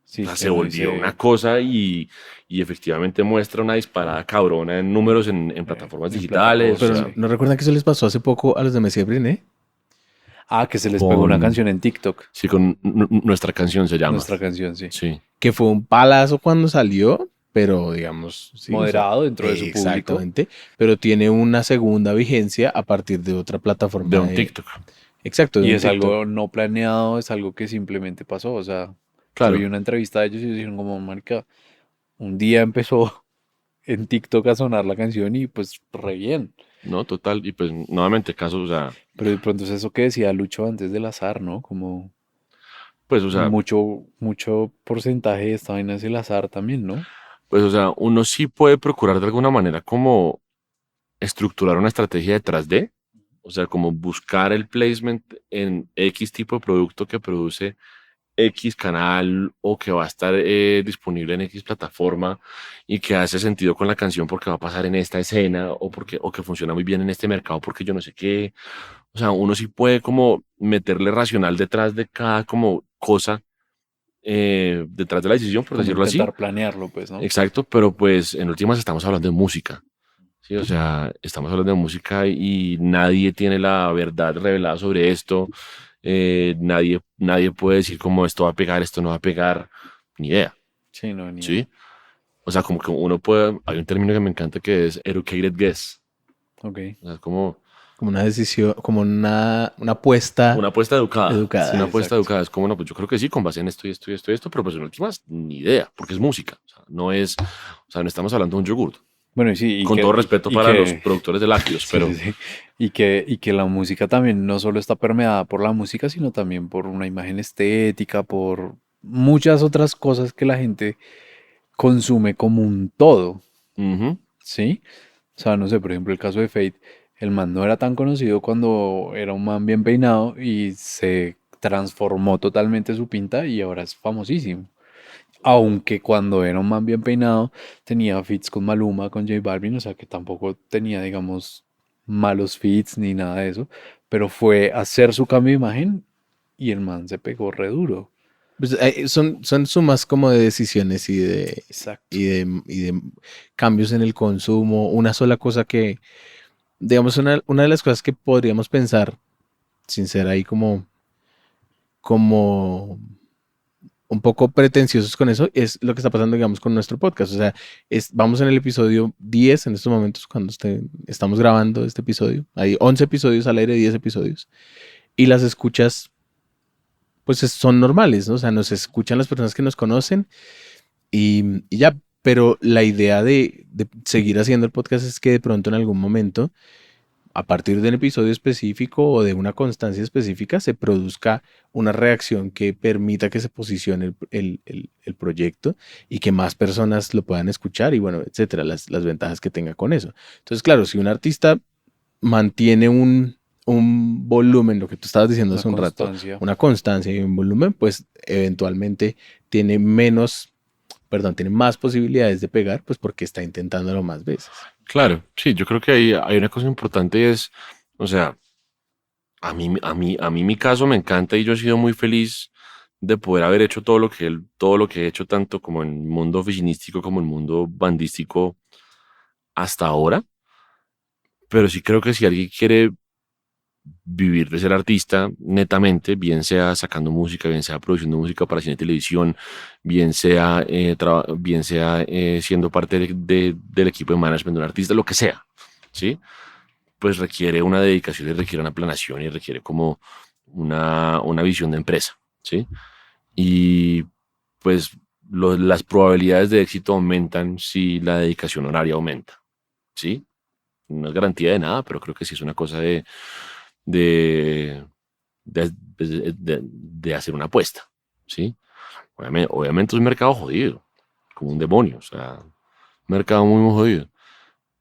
Sí, sea, que se uno volvió una dice cosa y efectivamente muestra una disparada cabrona en números en plataformas en digitales. O plataformas, Pero sea, sí. ¿no recuerdan que eso les pasó hace poco a los de Messi Briné? Ah, que se les pegó una Con canción en TikTok. sí, con nuestra canción se llama. Nuestra canción, sí. Sí, que fue un palazo cuando salió, pero digamos, sí, o sea, Moderado dentro de su público. exactamente, pero tiene una segunda vigencia a partir de otra de plataforma un de, TikTok. exacto, de Y un es TikTok. algo no planeado, es algo que simplemente pasó. O sea, yo vi Claro, una entrevista de ellos y dijeron como, marica, un día empezó en TikTok a sonar la canción y pues re bien. no, total. Y pues nuevamente casos, o sea, Pero de pronto es eso que decía Lucho antes del azar, ¿no? Como pues, o sea, mucho porcentaje de esta vaina es el azar también, ¿no? pues, o sea, uno sí puede procurar de alguna manera como estructurar una estrategia detrás de, o sea, como buscar el placement en X tipo de producto que produce X canal o que va a estar disponible en X plataforma y que hace sentido con la canción porque va a pasar en esta escena o que funciona muy bien en este mercado porque yo no sé qué. O sea, uno sí puede como meterle racional detrás de cada como cosa, detrás de la decisión, por Como decirlo así. intentar planearlo, pues, ¿no? Exacto, pero pues en últimas estamos hablando de música. Sí, o sea, estamos hablando de música y nadie tiene la verdad revelada sobre esto. Nadie puede decir cómo esto va a pegar, esto no va a pegar. Ni idea, Sí, no, ni idea. ¿sí? O sea, como que uno puede, hay un término que me encanta que es educated guess. Ok. O sea, es como Como una decisión, como una apuesta una apuesta educada. Sí, Sí, una educada. apuesta exacto. educada. Es como, no, pues yo creo que sí, con base en esto y esto y esto y esto, pero pues en últimas, ni idea, porque es música. O sea, no es, o sea, no estamos hablando de un yogur. Bueno, y sí, Con todo respeto y para los que, productores de lácteos, sí, pero sí, sí. Y que la música también no solo está permeada por la música, sino también por una imagen estética, por muchas otras cosas que la gente consume como un todo, ujú, ¿sí? O sea, no sé, por ejemplo, el caso de Fate, el man no era tan conocido cuando era un man bien peinado y se transformó totalmente su pinta y ahora es famosísimo. Aunque cuando era un man bien peinado tenía feats con Maluma, con J Balvin, o sea que tampoco tenía, digamos, malos feats ni nada de eso, pero fue hacer su cambio de imagen y el man se pegó re duro. Pues, son sumas como de decisiones Exacto. y de cambios en el consumo. Una sola cosa que, digamos, una de las cosas que podríamos pensar, sin ser ahí como un poco pretenciosos con eso, es lo que está pasando, digamos, con nuestro podcast. O sea, vamos en el episodio 10 en estos momentos, cuando estamos grabando este episodio. Hay 11 episodios al aire, 10 episodios. Y las escuchas, pues son normales, ¿no? O sea, nos escuchan las personas que nos conocen y ya. pero la idea de seguir haciendo el podcast es que de pronto en algún momento, a partir de un episodio específico o de una constancia específica, se produzca una reacción que permita que se posicione el proyecto y que más personas lo puedan escuchar y bueno, etcétera, las ventajas que tenga con eso. Entonces, claro, si un artista mantiene un volumen, lo que tú estabas diciendo Una hace un rato, constancia. una constancia y un volumen, pues eventualmente tiene tiene más posibilidades de pegar, pues porque está intentándolo más veces. Claro, sí, yo creo que hay una cosa importante y es, o sea, a mí mi caso me encanta y yo he sido muy feliz de poder haber hecho todo lo que he hecho tanto como en el mundo oficinístico como en el mundo bandístico hasta ahora, pero sí creo que si alguien quiere vivir de ser artista netamente, bien sea sacando música, bien sea produciendo música para cine y televisión, bien sea siendo parte del equipo de management de un artista, lo que sea, ¿sí? Pues requiere una dedicación y requiere una planación y requiere como una visión de empresa, ¿sí? Y pues las probabilidades de éxito aumentan si la dedicación horaria aumenta, ¿sí? No es garantía de nada, pero creo que sí es una cosa de, de hacer una apuesta, ¿sí? Obviamente es un mercado jodido, como un demonio, o sea, un mercado muy, muy jodido.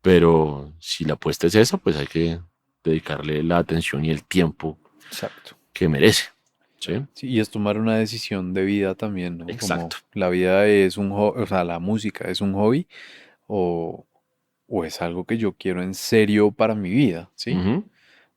Pero si la apuesta es esa, pues hay que dedicarle la atención y el tiempo Exacto. que merece, ¿sí? Sí, y es tomar una decisión de vida también, ¿no? Como Exacto. la vida es un hobby, o sea, la música es un hobby o, o es algo que yo quiero en serio para mi vida, ¿sí? Ujú,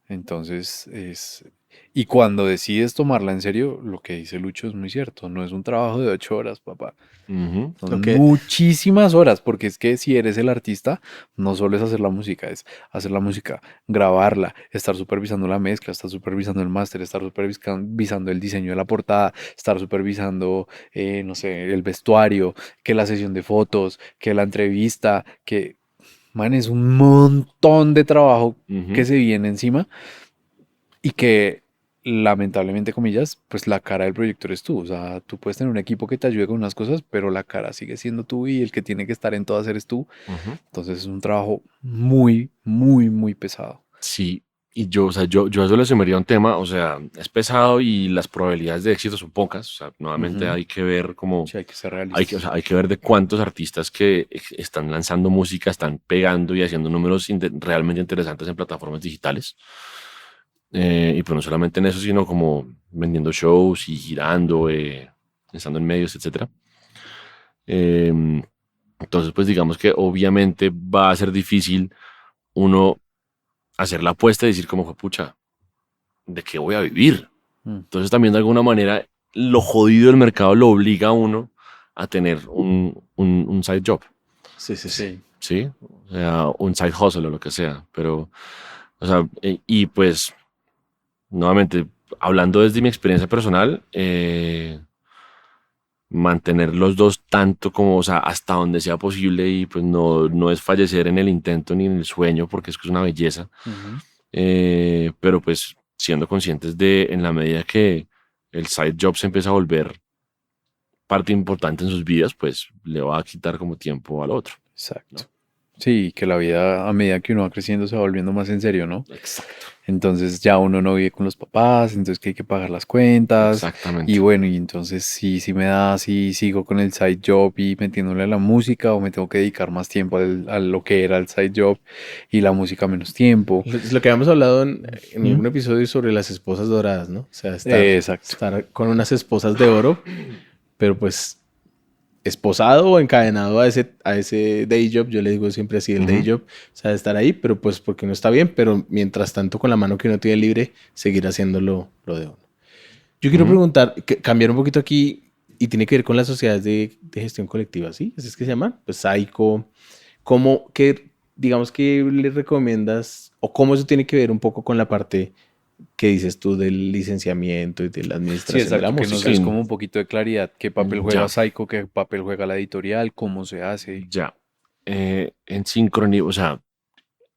Entonces es... Y cuando decides tomarla en serio, lo que dice Lucho es muy cierto, no es un trabajo de 8 horas, papá. ujú. Lo Son que, muchísimas horas, porque es que si eres el artista, no solo es hacer la música, grabarla, estar supervisando la mezcla, estar supervisando el máster, estar supervisando el diseño de la portada, estar supervisando, no sé, el vestuario, que la sesión de fotos, que la entrevista, que, man, es un montón de trabajo que Ujú. se viene encima y que lamentablemente, comillas, pues la cara del proyecto eres tú. O sea, tú puedes tener un equipo que te ayude con unas cosas, pero la cara sigue siendo tú y el que tiene que estar en todas eres tú. Ujú. Entonces es un trabajo muy, muy, muy pesado. Sí, y yo, o sea, yo a eso le sumaría un tema, o sea, es pesado y las probabilidades de éxito son pocas, o sea, nuevamente Ujú. hay que ver como, Sí, hay que ser o realistas. sea, hay que ver de cuántos artistas que están lanzando música, están pegando y haciendo números realmente interesantes en plataformas digitales. Y pues no solamente en eso, sino como vendiendo shows y girando, estando en medios, etcétera. Em, entonces, pues digamos que obviamente va a ser difícil uno hacer la apuesta y decir como, pucha, ¿de qué voy a vivir? Mm. Entonces también de alguna manera lo jodido del mercado lo obliga a uno a tener un side job, sí, sí, sí. Sí. ¿sí? O sea, un side hustle o lo que sea. Pero, o sea, y pues, nuevamente, hablando desde mi experiencia personal, mantener los dos tanto como, o sea, hasta donde sea posible y pues no es fallecer en el intento ni en el sueño porque es que es una belleza. Ujú. Pero pues siendo conscientes de en la medida que el side job se empieza a volver parte importante en sus vidas, pues le va a quitar como tiempo al otro, Exacto. ¿no? Sí, que la vida a medida que uno va creciendo se va volviendo más en serio, ¿no? Exacto. Entonces ya uno no vive con los papás, entonces que hay que pagar las cuentas. Y Exactamente. bueno, y entonces sí me da, sí sigo con el side job y metiéndole a la música o me tengo que dedicar más tiempo a lo que era el side job y la música menos tiempo. Es lo que habíamos hablado en ¿Mm? algún episodio sobre las esposas doradas, ¿no? O sea, Exacto. estar con unas esposas de oro, pero pues esposado o encadenado a ese day job, yo le digo siempre así, el day Ujú, job, o sea, estar ahí, pero pues porque no está bien, pero mientras tanto con la mano que uno tiene libre, seguir haciendo lo de uno. Yo quiero ujú. preguntar, cambiar un poquito aquí y tiene que ver con las sociedades de gestión colectiva, ¿sí? ¿Así es que se llaman? Pues Saico. ¿Cómo, digamos que le recomiendas o cómo eso tiene que ver un poco con la parte que dices tú del licenciamiento y de la Sí, administración de la exacto, que nos música? des Sí, como un poquito de claridad, qué papel juega ya, Psycho, qué papel juega la editorial, cómo se hace. ya. En sincronía, o sea,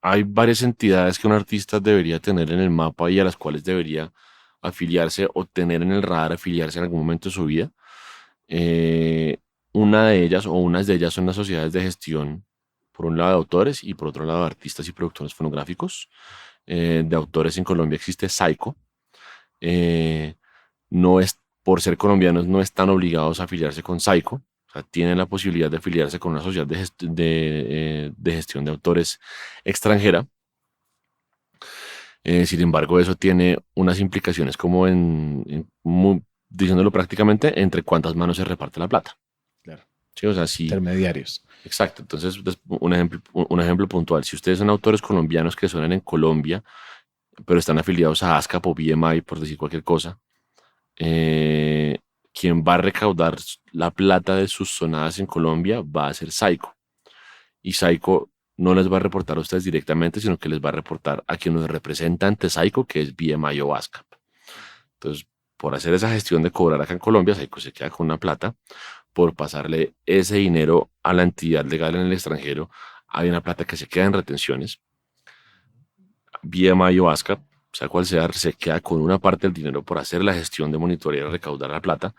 hay varias entidades que un artista debería tener en el mapa y a las cuales debería afiliarse o tener en el radar afiliarse en algún momento de su vida. Eh, una de ellas o unas de ellas son las sociedades de gestión, por un lado de autores y por otro lado de artistas y productores fonográficos. De autores en Colombia existe Saico. Eh, no es, por ser colombianos, no están obligados a afiliarse con Saico. O sea, tienen la posibilidad de afiliarse con una sociedad de gestión de autores extranjera. Sin embargo, eso tiene unas implicaciones como diciéndolo prácticamente, entre cuántas manos se reparte la plata. Claro. Sí, o sea, si, Intermediarios. exacto. Entonces, un ejemplo puntual. Si ustedes son autores colombianos que suenan en Colombia, pero están afiliados a ASCAP o BMI, por decir cualquier cosa, eh, quien va a recaudar la plata de sus sonadas en Colombia va a ser Saico. Y Saico no les va a reportar a ustedes directamente, sino que les va a reportar a quien los representa ante Saico, que es BMI o ASCAP. Entonces, por hacer esa gestión de cobrar acá en Colombia, Saico se queda con una plata. Por pasarle ese dinero a la entidad legal en el extranjero, hay una plata que se queda en retenciones. BMI o ASCAP, sea cual sea, se queda con una parte del dinero por hacer la gestión de monitorear y recaudar la plata,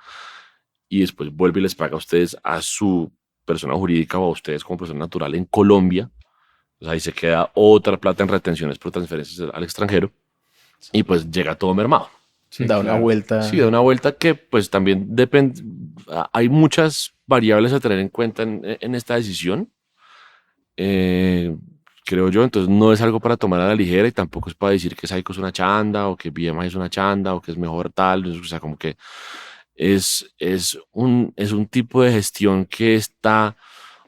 y después vuelve y les paga a ustedes, a su persona jurídica o a ustedes como persona natural en Colombia. O sea, ahí se queda otra plata en retenciones por transferencias al extranjero y pues llega todo mermado. Sí, Da una claro. vuelta. Sí, da una vuelta que pues también depende, hay muchas variables a tener en cuenta en esta decisión, eh, creo yo. Entonces no es algo para tomar a la ligera y tampoco es para decir que Saico es una chanda o que BMI es una chanda o que es mejor tal. O sea, como que es un tipo de gestión que está,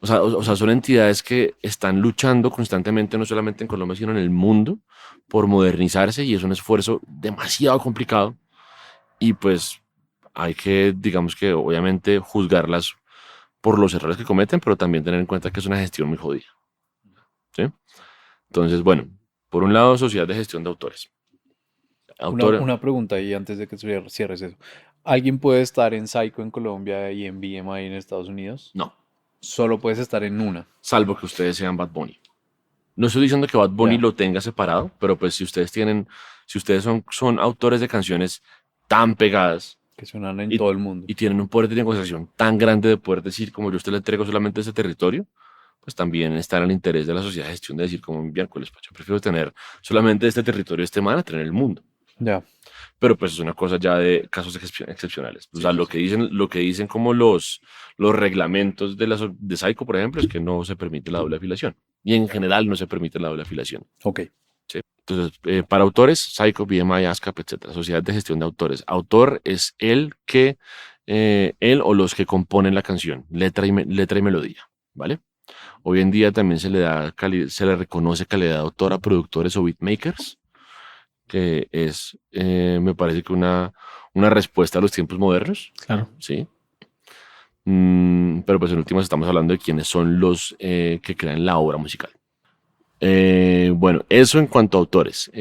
o sea, son entidades que están luchando constantemente, no solamente en Colombia, sino en el mundo, por modernizarse, y es un esfuerzo demasiado complicado. Y pues hay que, digamos que obviamente juzgarlas por los errores que cometen, pero también tener en cuenta que es una gestión muy jodida. ¿Sí? Entonces, bueno, por un lado, sociedad de gestión de autores. Una pregunta ahí antes de que cierres eso. ¿Alguien puede estar en Saico en Colombia y en BMI en Estados Unidos? No, Solo puedes estar en una. salvo que ustedes sean Bad Bunny. No estoy diciendo que Bad Bunny Ya. lo tenga separado, pero pues si ustedes son autores de canciones tan pegadas Que suenan en y, todo el mundo. y tienen un poder de negociación tan grande de poder decir, como yo a usted le entrego solamente ese territorio, pues también está en el interés de la sociedad de gestión de decir, como miércoles, pues yo prefiero tener solamente este territorio, este man, a tener el mundo. Ya. Pero pues es una cosa ya de casos excepcionales. O sea, lo que dicen como los reglamentos de Saico, por ejemplo, es que no se permite la doble afiliación. Y en general no se permite la doble afiliación. Ok. ¿Sí? Entonces, para autores, Saico, BMI, ASCAP, etcétera. Sociedad de gestión de autores. Autor es él o los que componen la canción, letra y melodía, ¿vale? Hoy en día también se le reconoce calidad de autor a productores o beatmakers, que es, me parece que una respuesta a los tiempos modernos, Claro. ¿sí? Pero pues en últimas estamos hablando de quiénes son los que crean la obra musical. Bueno, eso en cuanto a autores.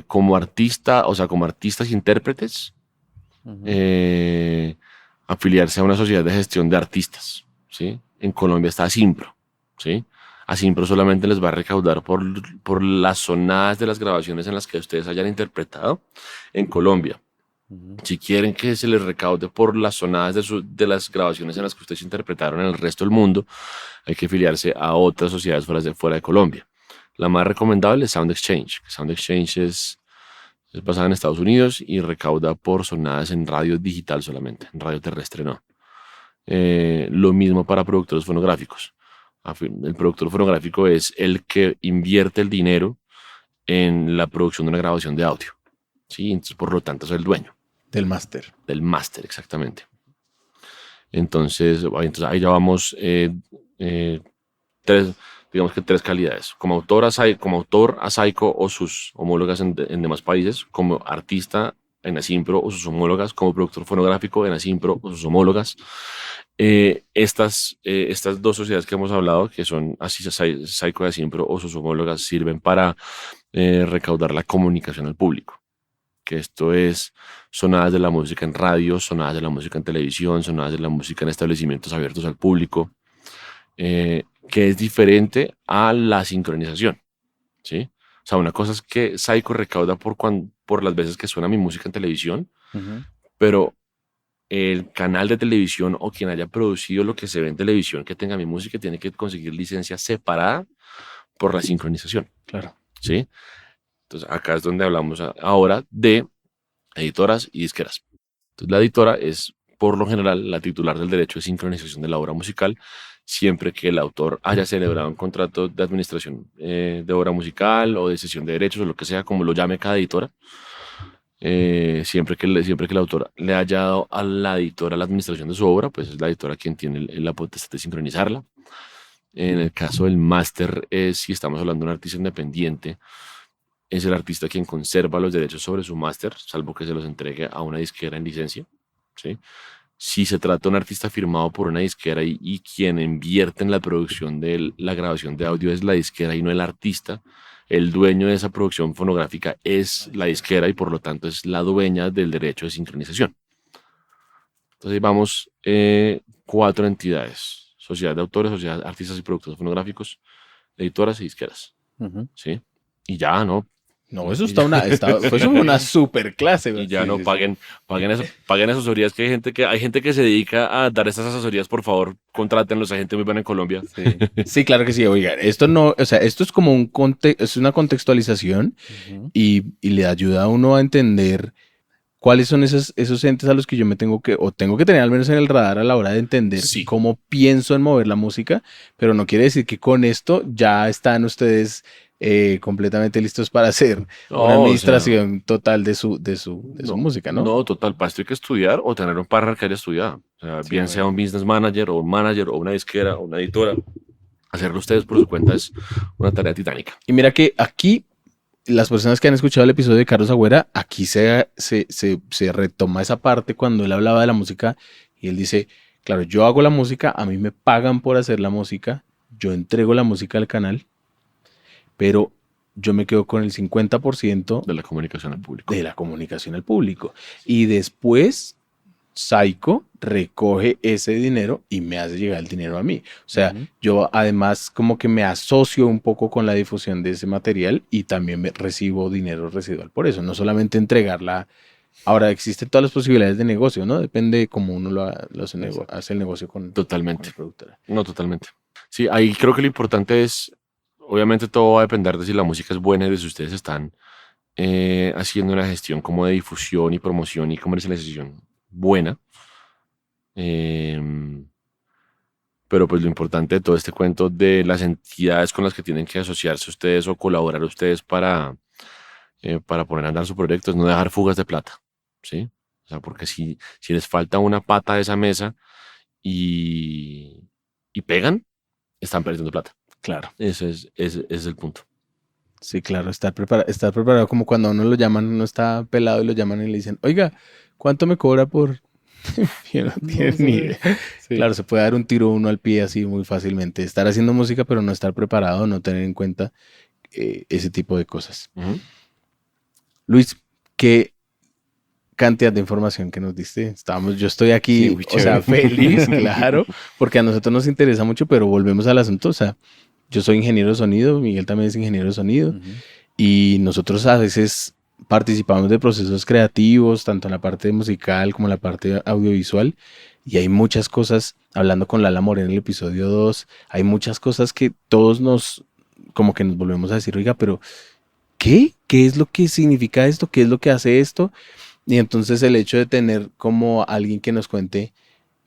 Como artista, o sea, como artistas e intérpretes, Ujú. afiliarse a una sociedad de gestión de artistas, ¿sí? En Colombia está Asimpro, ¿sí? Asimpro solamente les va a recaudar por las sonadas de las grabaciones en las que ustedes hayan interpretado en Colombia. Ujú. Si quieren que se les recaude por las sonadas de las grabaciones en las que ustedes interpretaron en el resto del mundo, hay que afiliarse a otras sociedades fuera de Colombia. La más recomendable es Sound Exchange. Sound Exchange es basada en Estados Unidos y recauda por sonadas en radio digital solamente, en radio terrestre no. Lo mismo para productores fonográficos. El productor fonográfico es el que invierte el dinero en la producción de una grabación de audio, ¿sí? Entonces, por lo tanto, es el dueño Del máster. del máster, exactamente. Entonces ahí ya vamos, digamos que tres calidades. Como autor a Saico o sus homólogas en demás países, como artista en Asimpro o sus homólogas, como productor fonográfico en Asimpro o sus homólogas. Estas dos sociedades que hemos hablado, que son Saico de Asimpro o sus homólogas, sirven para recaudar la comunicación al público. Que esto es sonadas de la música en radio, sonadas de la música en televisión, sonadas de la música en establecimientos abiertos al público, que es diferente a la sincronización, ¿sí? O sea, una cosa es que Saico recauda por las veces que suena mi música en televisión, Ujú. pero el canal de televisión o quien haya producido lo que se ve en televisión que tenga mi música tiene que conseguir licencia separada por la sincronización, Claro. ¿sí? Entonces, acá es donde hablamos ahora de editoras y disqueras. Entonces, la editora es, por lo general, la titular del derecho de sincronización de la obra musical, siempre que el autor haya celebrado un contrato de administración de obra musical o de cesión de derechos o lo que sea, como lo llame cada editora. Siempre que el autor le haya dado a la editora la administración de su obra, pues es la editora quien tiene la potestad de sincronizarla. En el caso del máster, si estamos hablando de un artista independiente, es el artista quien conserva los derechos sobre su máster, salvo que se los entregue a una disquera en licencia, ¿sí? Si se trata de un artista firmado por una disquera y quien invierte en la producción de la grabación de audio es la disquera y no el artista, el dueño de esa producción fonográfica es la disquera y por lo tanto es la dueña del derecho de sincronización. Entonces vamos 4 entidades: sociedad de autores, sociedad de artistas y productores fonográficos, editoras y disqueras. ¿Sí? Y ya, ¿no? No, eso fue una super clase. Y ya no paguen asesorías, que hay gente que se dedica a dar esas asesorías. Por favor, contrátenlos, hay gente muy buena en Colombia. Sí, sí, claro que sí. Oigan, esto es como es una contextualización y le ayuda a uno a entender cuáles son esos entes a los que yo tengo que tener al menos en el radar a la hora de entender cómo pienso en mover la música, pero no quiere decir que con esto ya están ustedes completamente listos para hacer una administración total de su música, ¿no? No, total, para esto hay que estudiar o tener un partner que haya estudiado. O sea, bien sea un business manager o un manager o una disquera o una editora. Hacerlo ustedes por su cuenta es una tarea titánica. Y mira que aquí, las personas que han escuchado el episodio de Carlos Agüera, aquí se retoma esa parte cuando él hablaba de la música y él dice, claro, yo hago la música, a mí me pagan por hacer la música, yo entrego la música al canal, pero yo me quedo con el 50% de la comunicación al público. Y después Saiko recoge ese dinero y me hace llegar el dinero a mí. O sea, yo además como que me asocio un poco con la difusión de ese material y también recibo dinero residual por eso. No solamente entregarla. Ahora existen todas las posibilidades de negocio, ¿no? Depende de cómo uno hace el negocio con la productora. No, totalmente. Sí, ahí creo que lo importante es, obviamente todo va a depender de si la música es buena y de si ustedes están haciendo una gestión como de difusión y promoción y comercialización buena. Pero pues lo importante de todo este cuento de las entidades con las que tienen que asociarse ustedes o colaborar ustedes para poner a andar su proyecto es no dejar fugas de plata, ¿sí? O sea, porque si les falta una pata de esa mesa y pegan, están perdiendo plata. Claro. Ese es el punto. Sí, claro, estar preparado como cuando a uno lo llaman, uno está pelado y lo llaman y le dicen, oiga, ¿cuánto me cobra por...? Yo no tienes ni idea. Sí. Claro, se puede dar un tiro uno al pie así muy fácilmente. Estar haciendo música pero no estar preparado, no tener en cuenta ese tipo de cosas. Luis, ¿qué cantidad de información que nos diste? Yo estoy aquí, feliz, claro, porque a nosotros nos interesa mucho, pero volvemos al asunto, o sea, yo soy ingeniero de sonido, Miguel también es ingeniero de sonido, y nosotros a veces participamos de procesos creativos, tanto en la parte musical como en la parte audiovisual, y hay muchas cosas, hablando con Lala Moreno en el episodio 2, hay muchas cosas que todos nos volvemos a decir, oiga, pero ¿qué? ¿Qué es lo que significa esto? ¿Qué es lo que hace esto? Y entonces el hecho de tener como alguien que nos cuente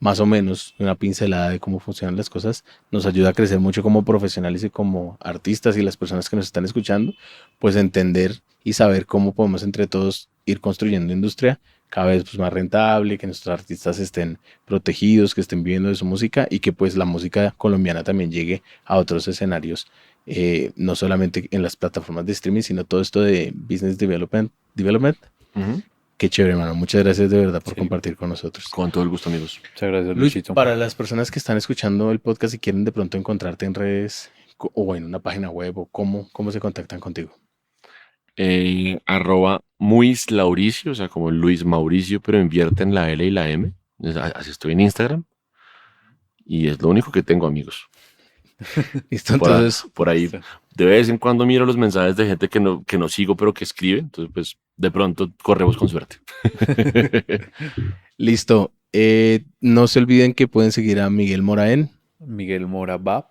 más o menos una pincelada de cómo funcionan las cosas nos ayuda a crecer mucho como profesionales y como artistas y las personas que nos están escuchando, pues entender y saber cómo podemos entre todos ir construyendo industria cada vez pues, más rentable, que nuestros artistas estén protegidos, que estén viviendo de su música y que pues la música colombiana también llegue a otros escenarios, no solamente en las plataformas de streaming, sino todo esto de business development. Qué chévere, hermano. Muchas gracias de verdad por compartir con nosotros. Con todo el gusto, amigos. Muchas gracias, Luis, Luisito. para las personas que están escuchando el podcast y quieren de pronto encontrarte en redes o en una página web, o ¿cómo se contactan contigo? @muislauricio, o sea, como Luis Mauricio, pero invierten la L y la M. Así estoy en Instagram. Y es lo único que tengo, amigos. Listo, entonces. Por ahí, de vez en cuando miro los mensajes de gente que no sigo, pero que escribe. Entonces, pues, de pronto corremos con suerte. Listo. No se olviden que pueden seguir a Miguel Mora en, Miguel Mora va.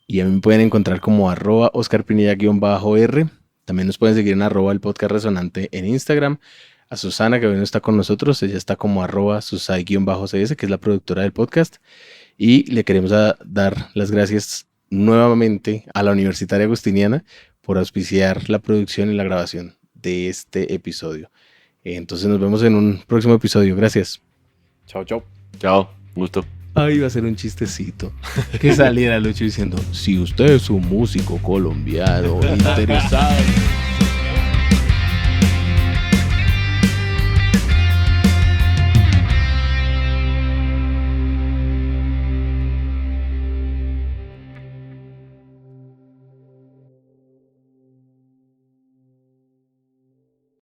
y a mí me pueden encontrar como @OscarPinilla_R. También nos pueden seguir en @el podcast resonante en Instagram. A Susana, que hoy no está con nosotros, ella está como @susai_cs, que es la productora del podcast. Y le queremos dar las gracias nuevamente a la Universitaria Agustiniana por auspiciar la producción y la grabación de este episodio. Entonces nos vemos en un próximo episodio. Gracias. Chao, chao. Chao, gusto. Ahí va a ser un chistecito. Que saliera Lucho diciendo, si usted es un músico colombiano interesado...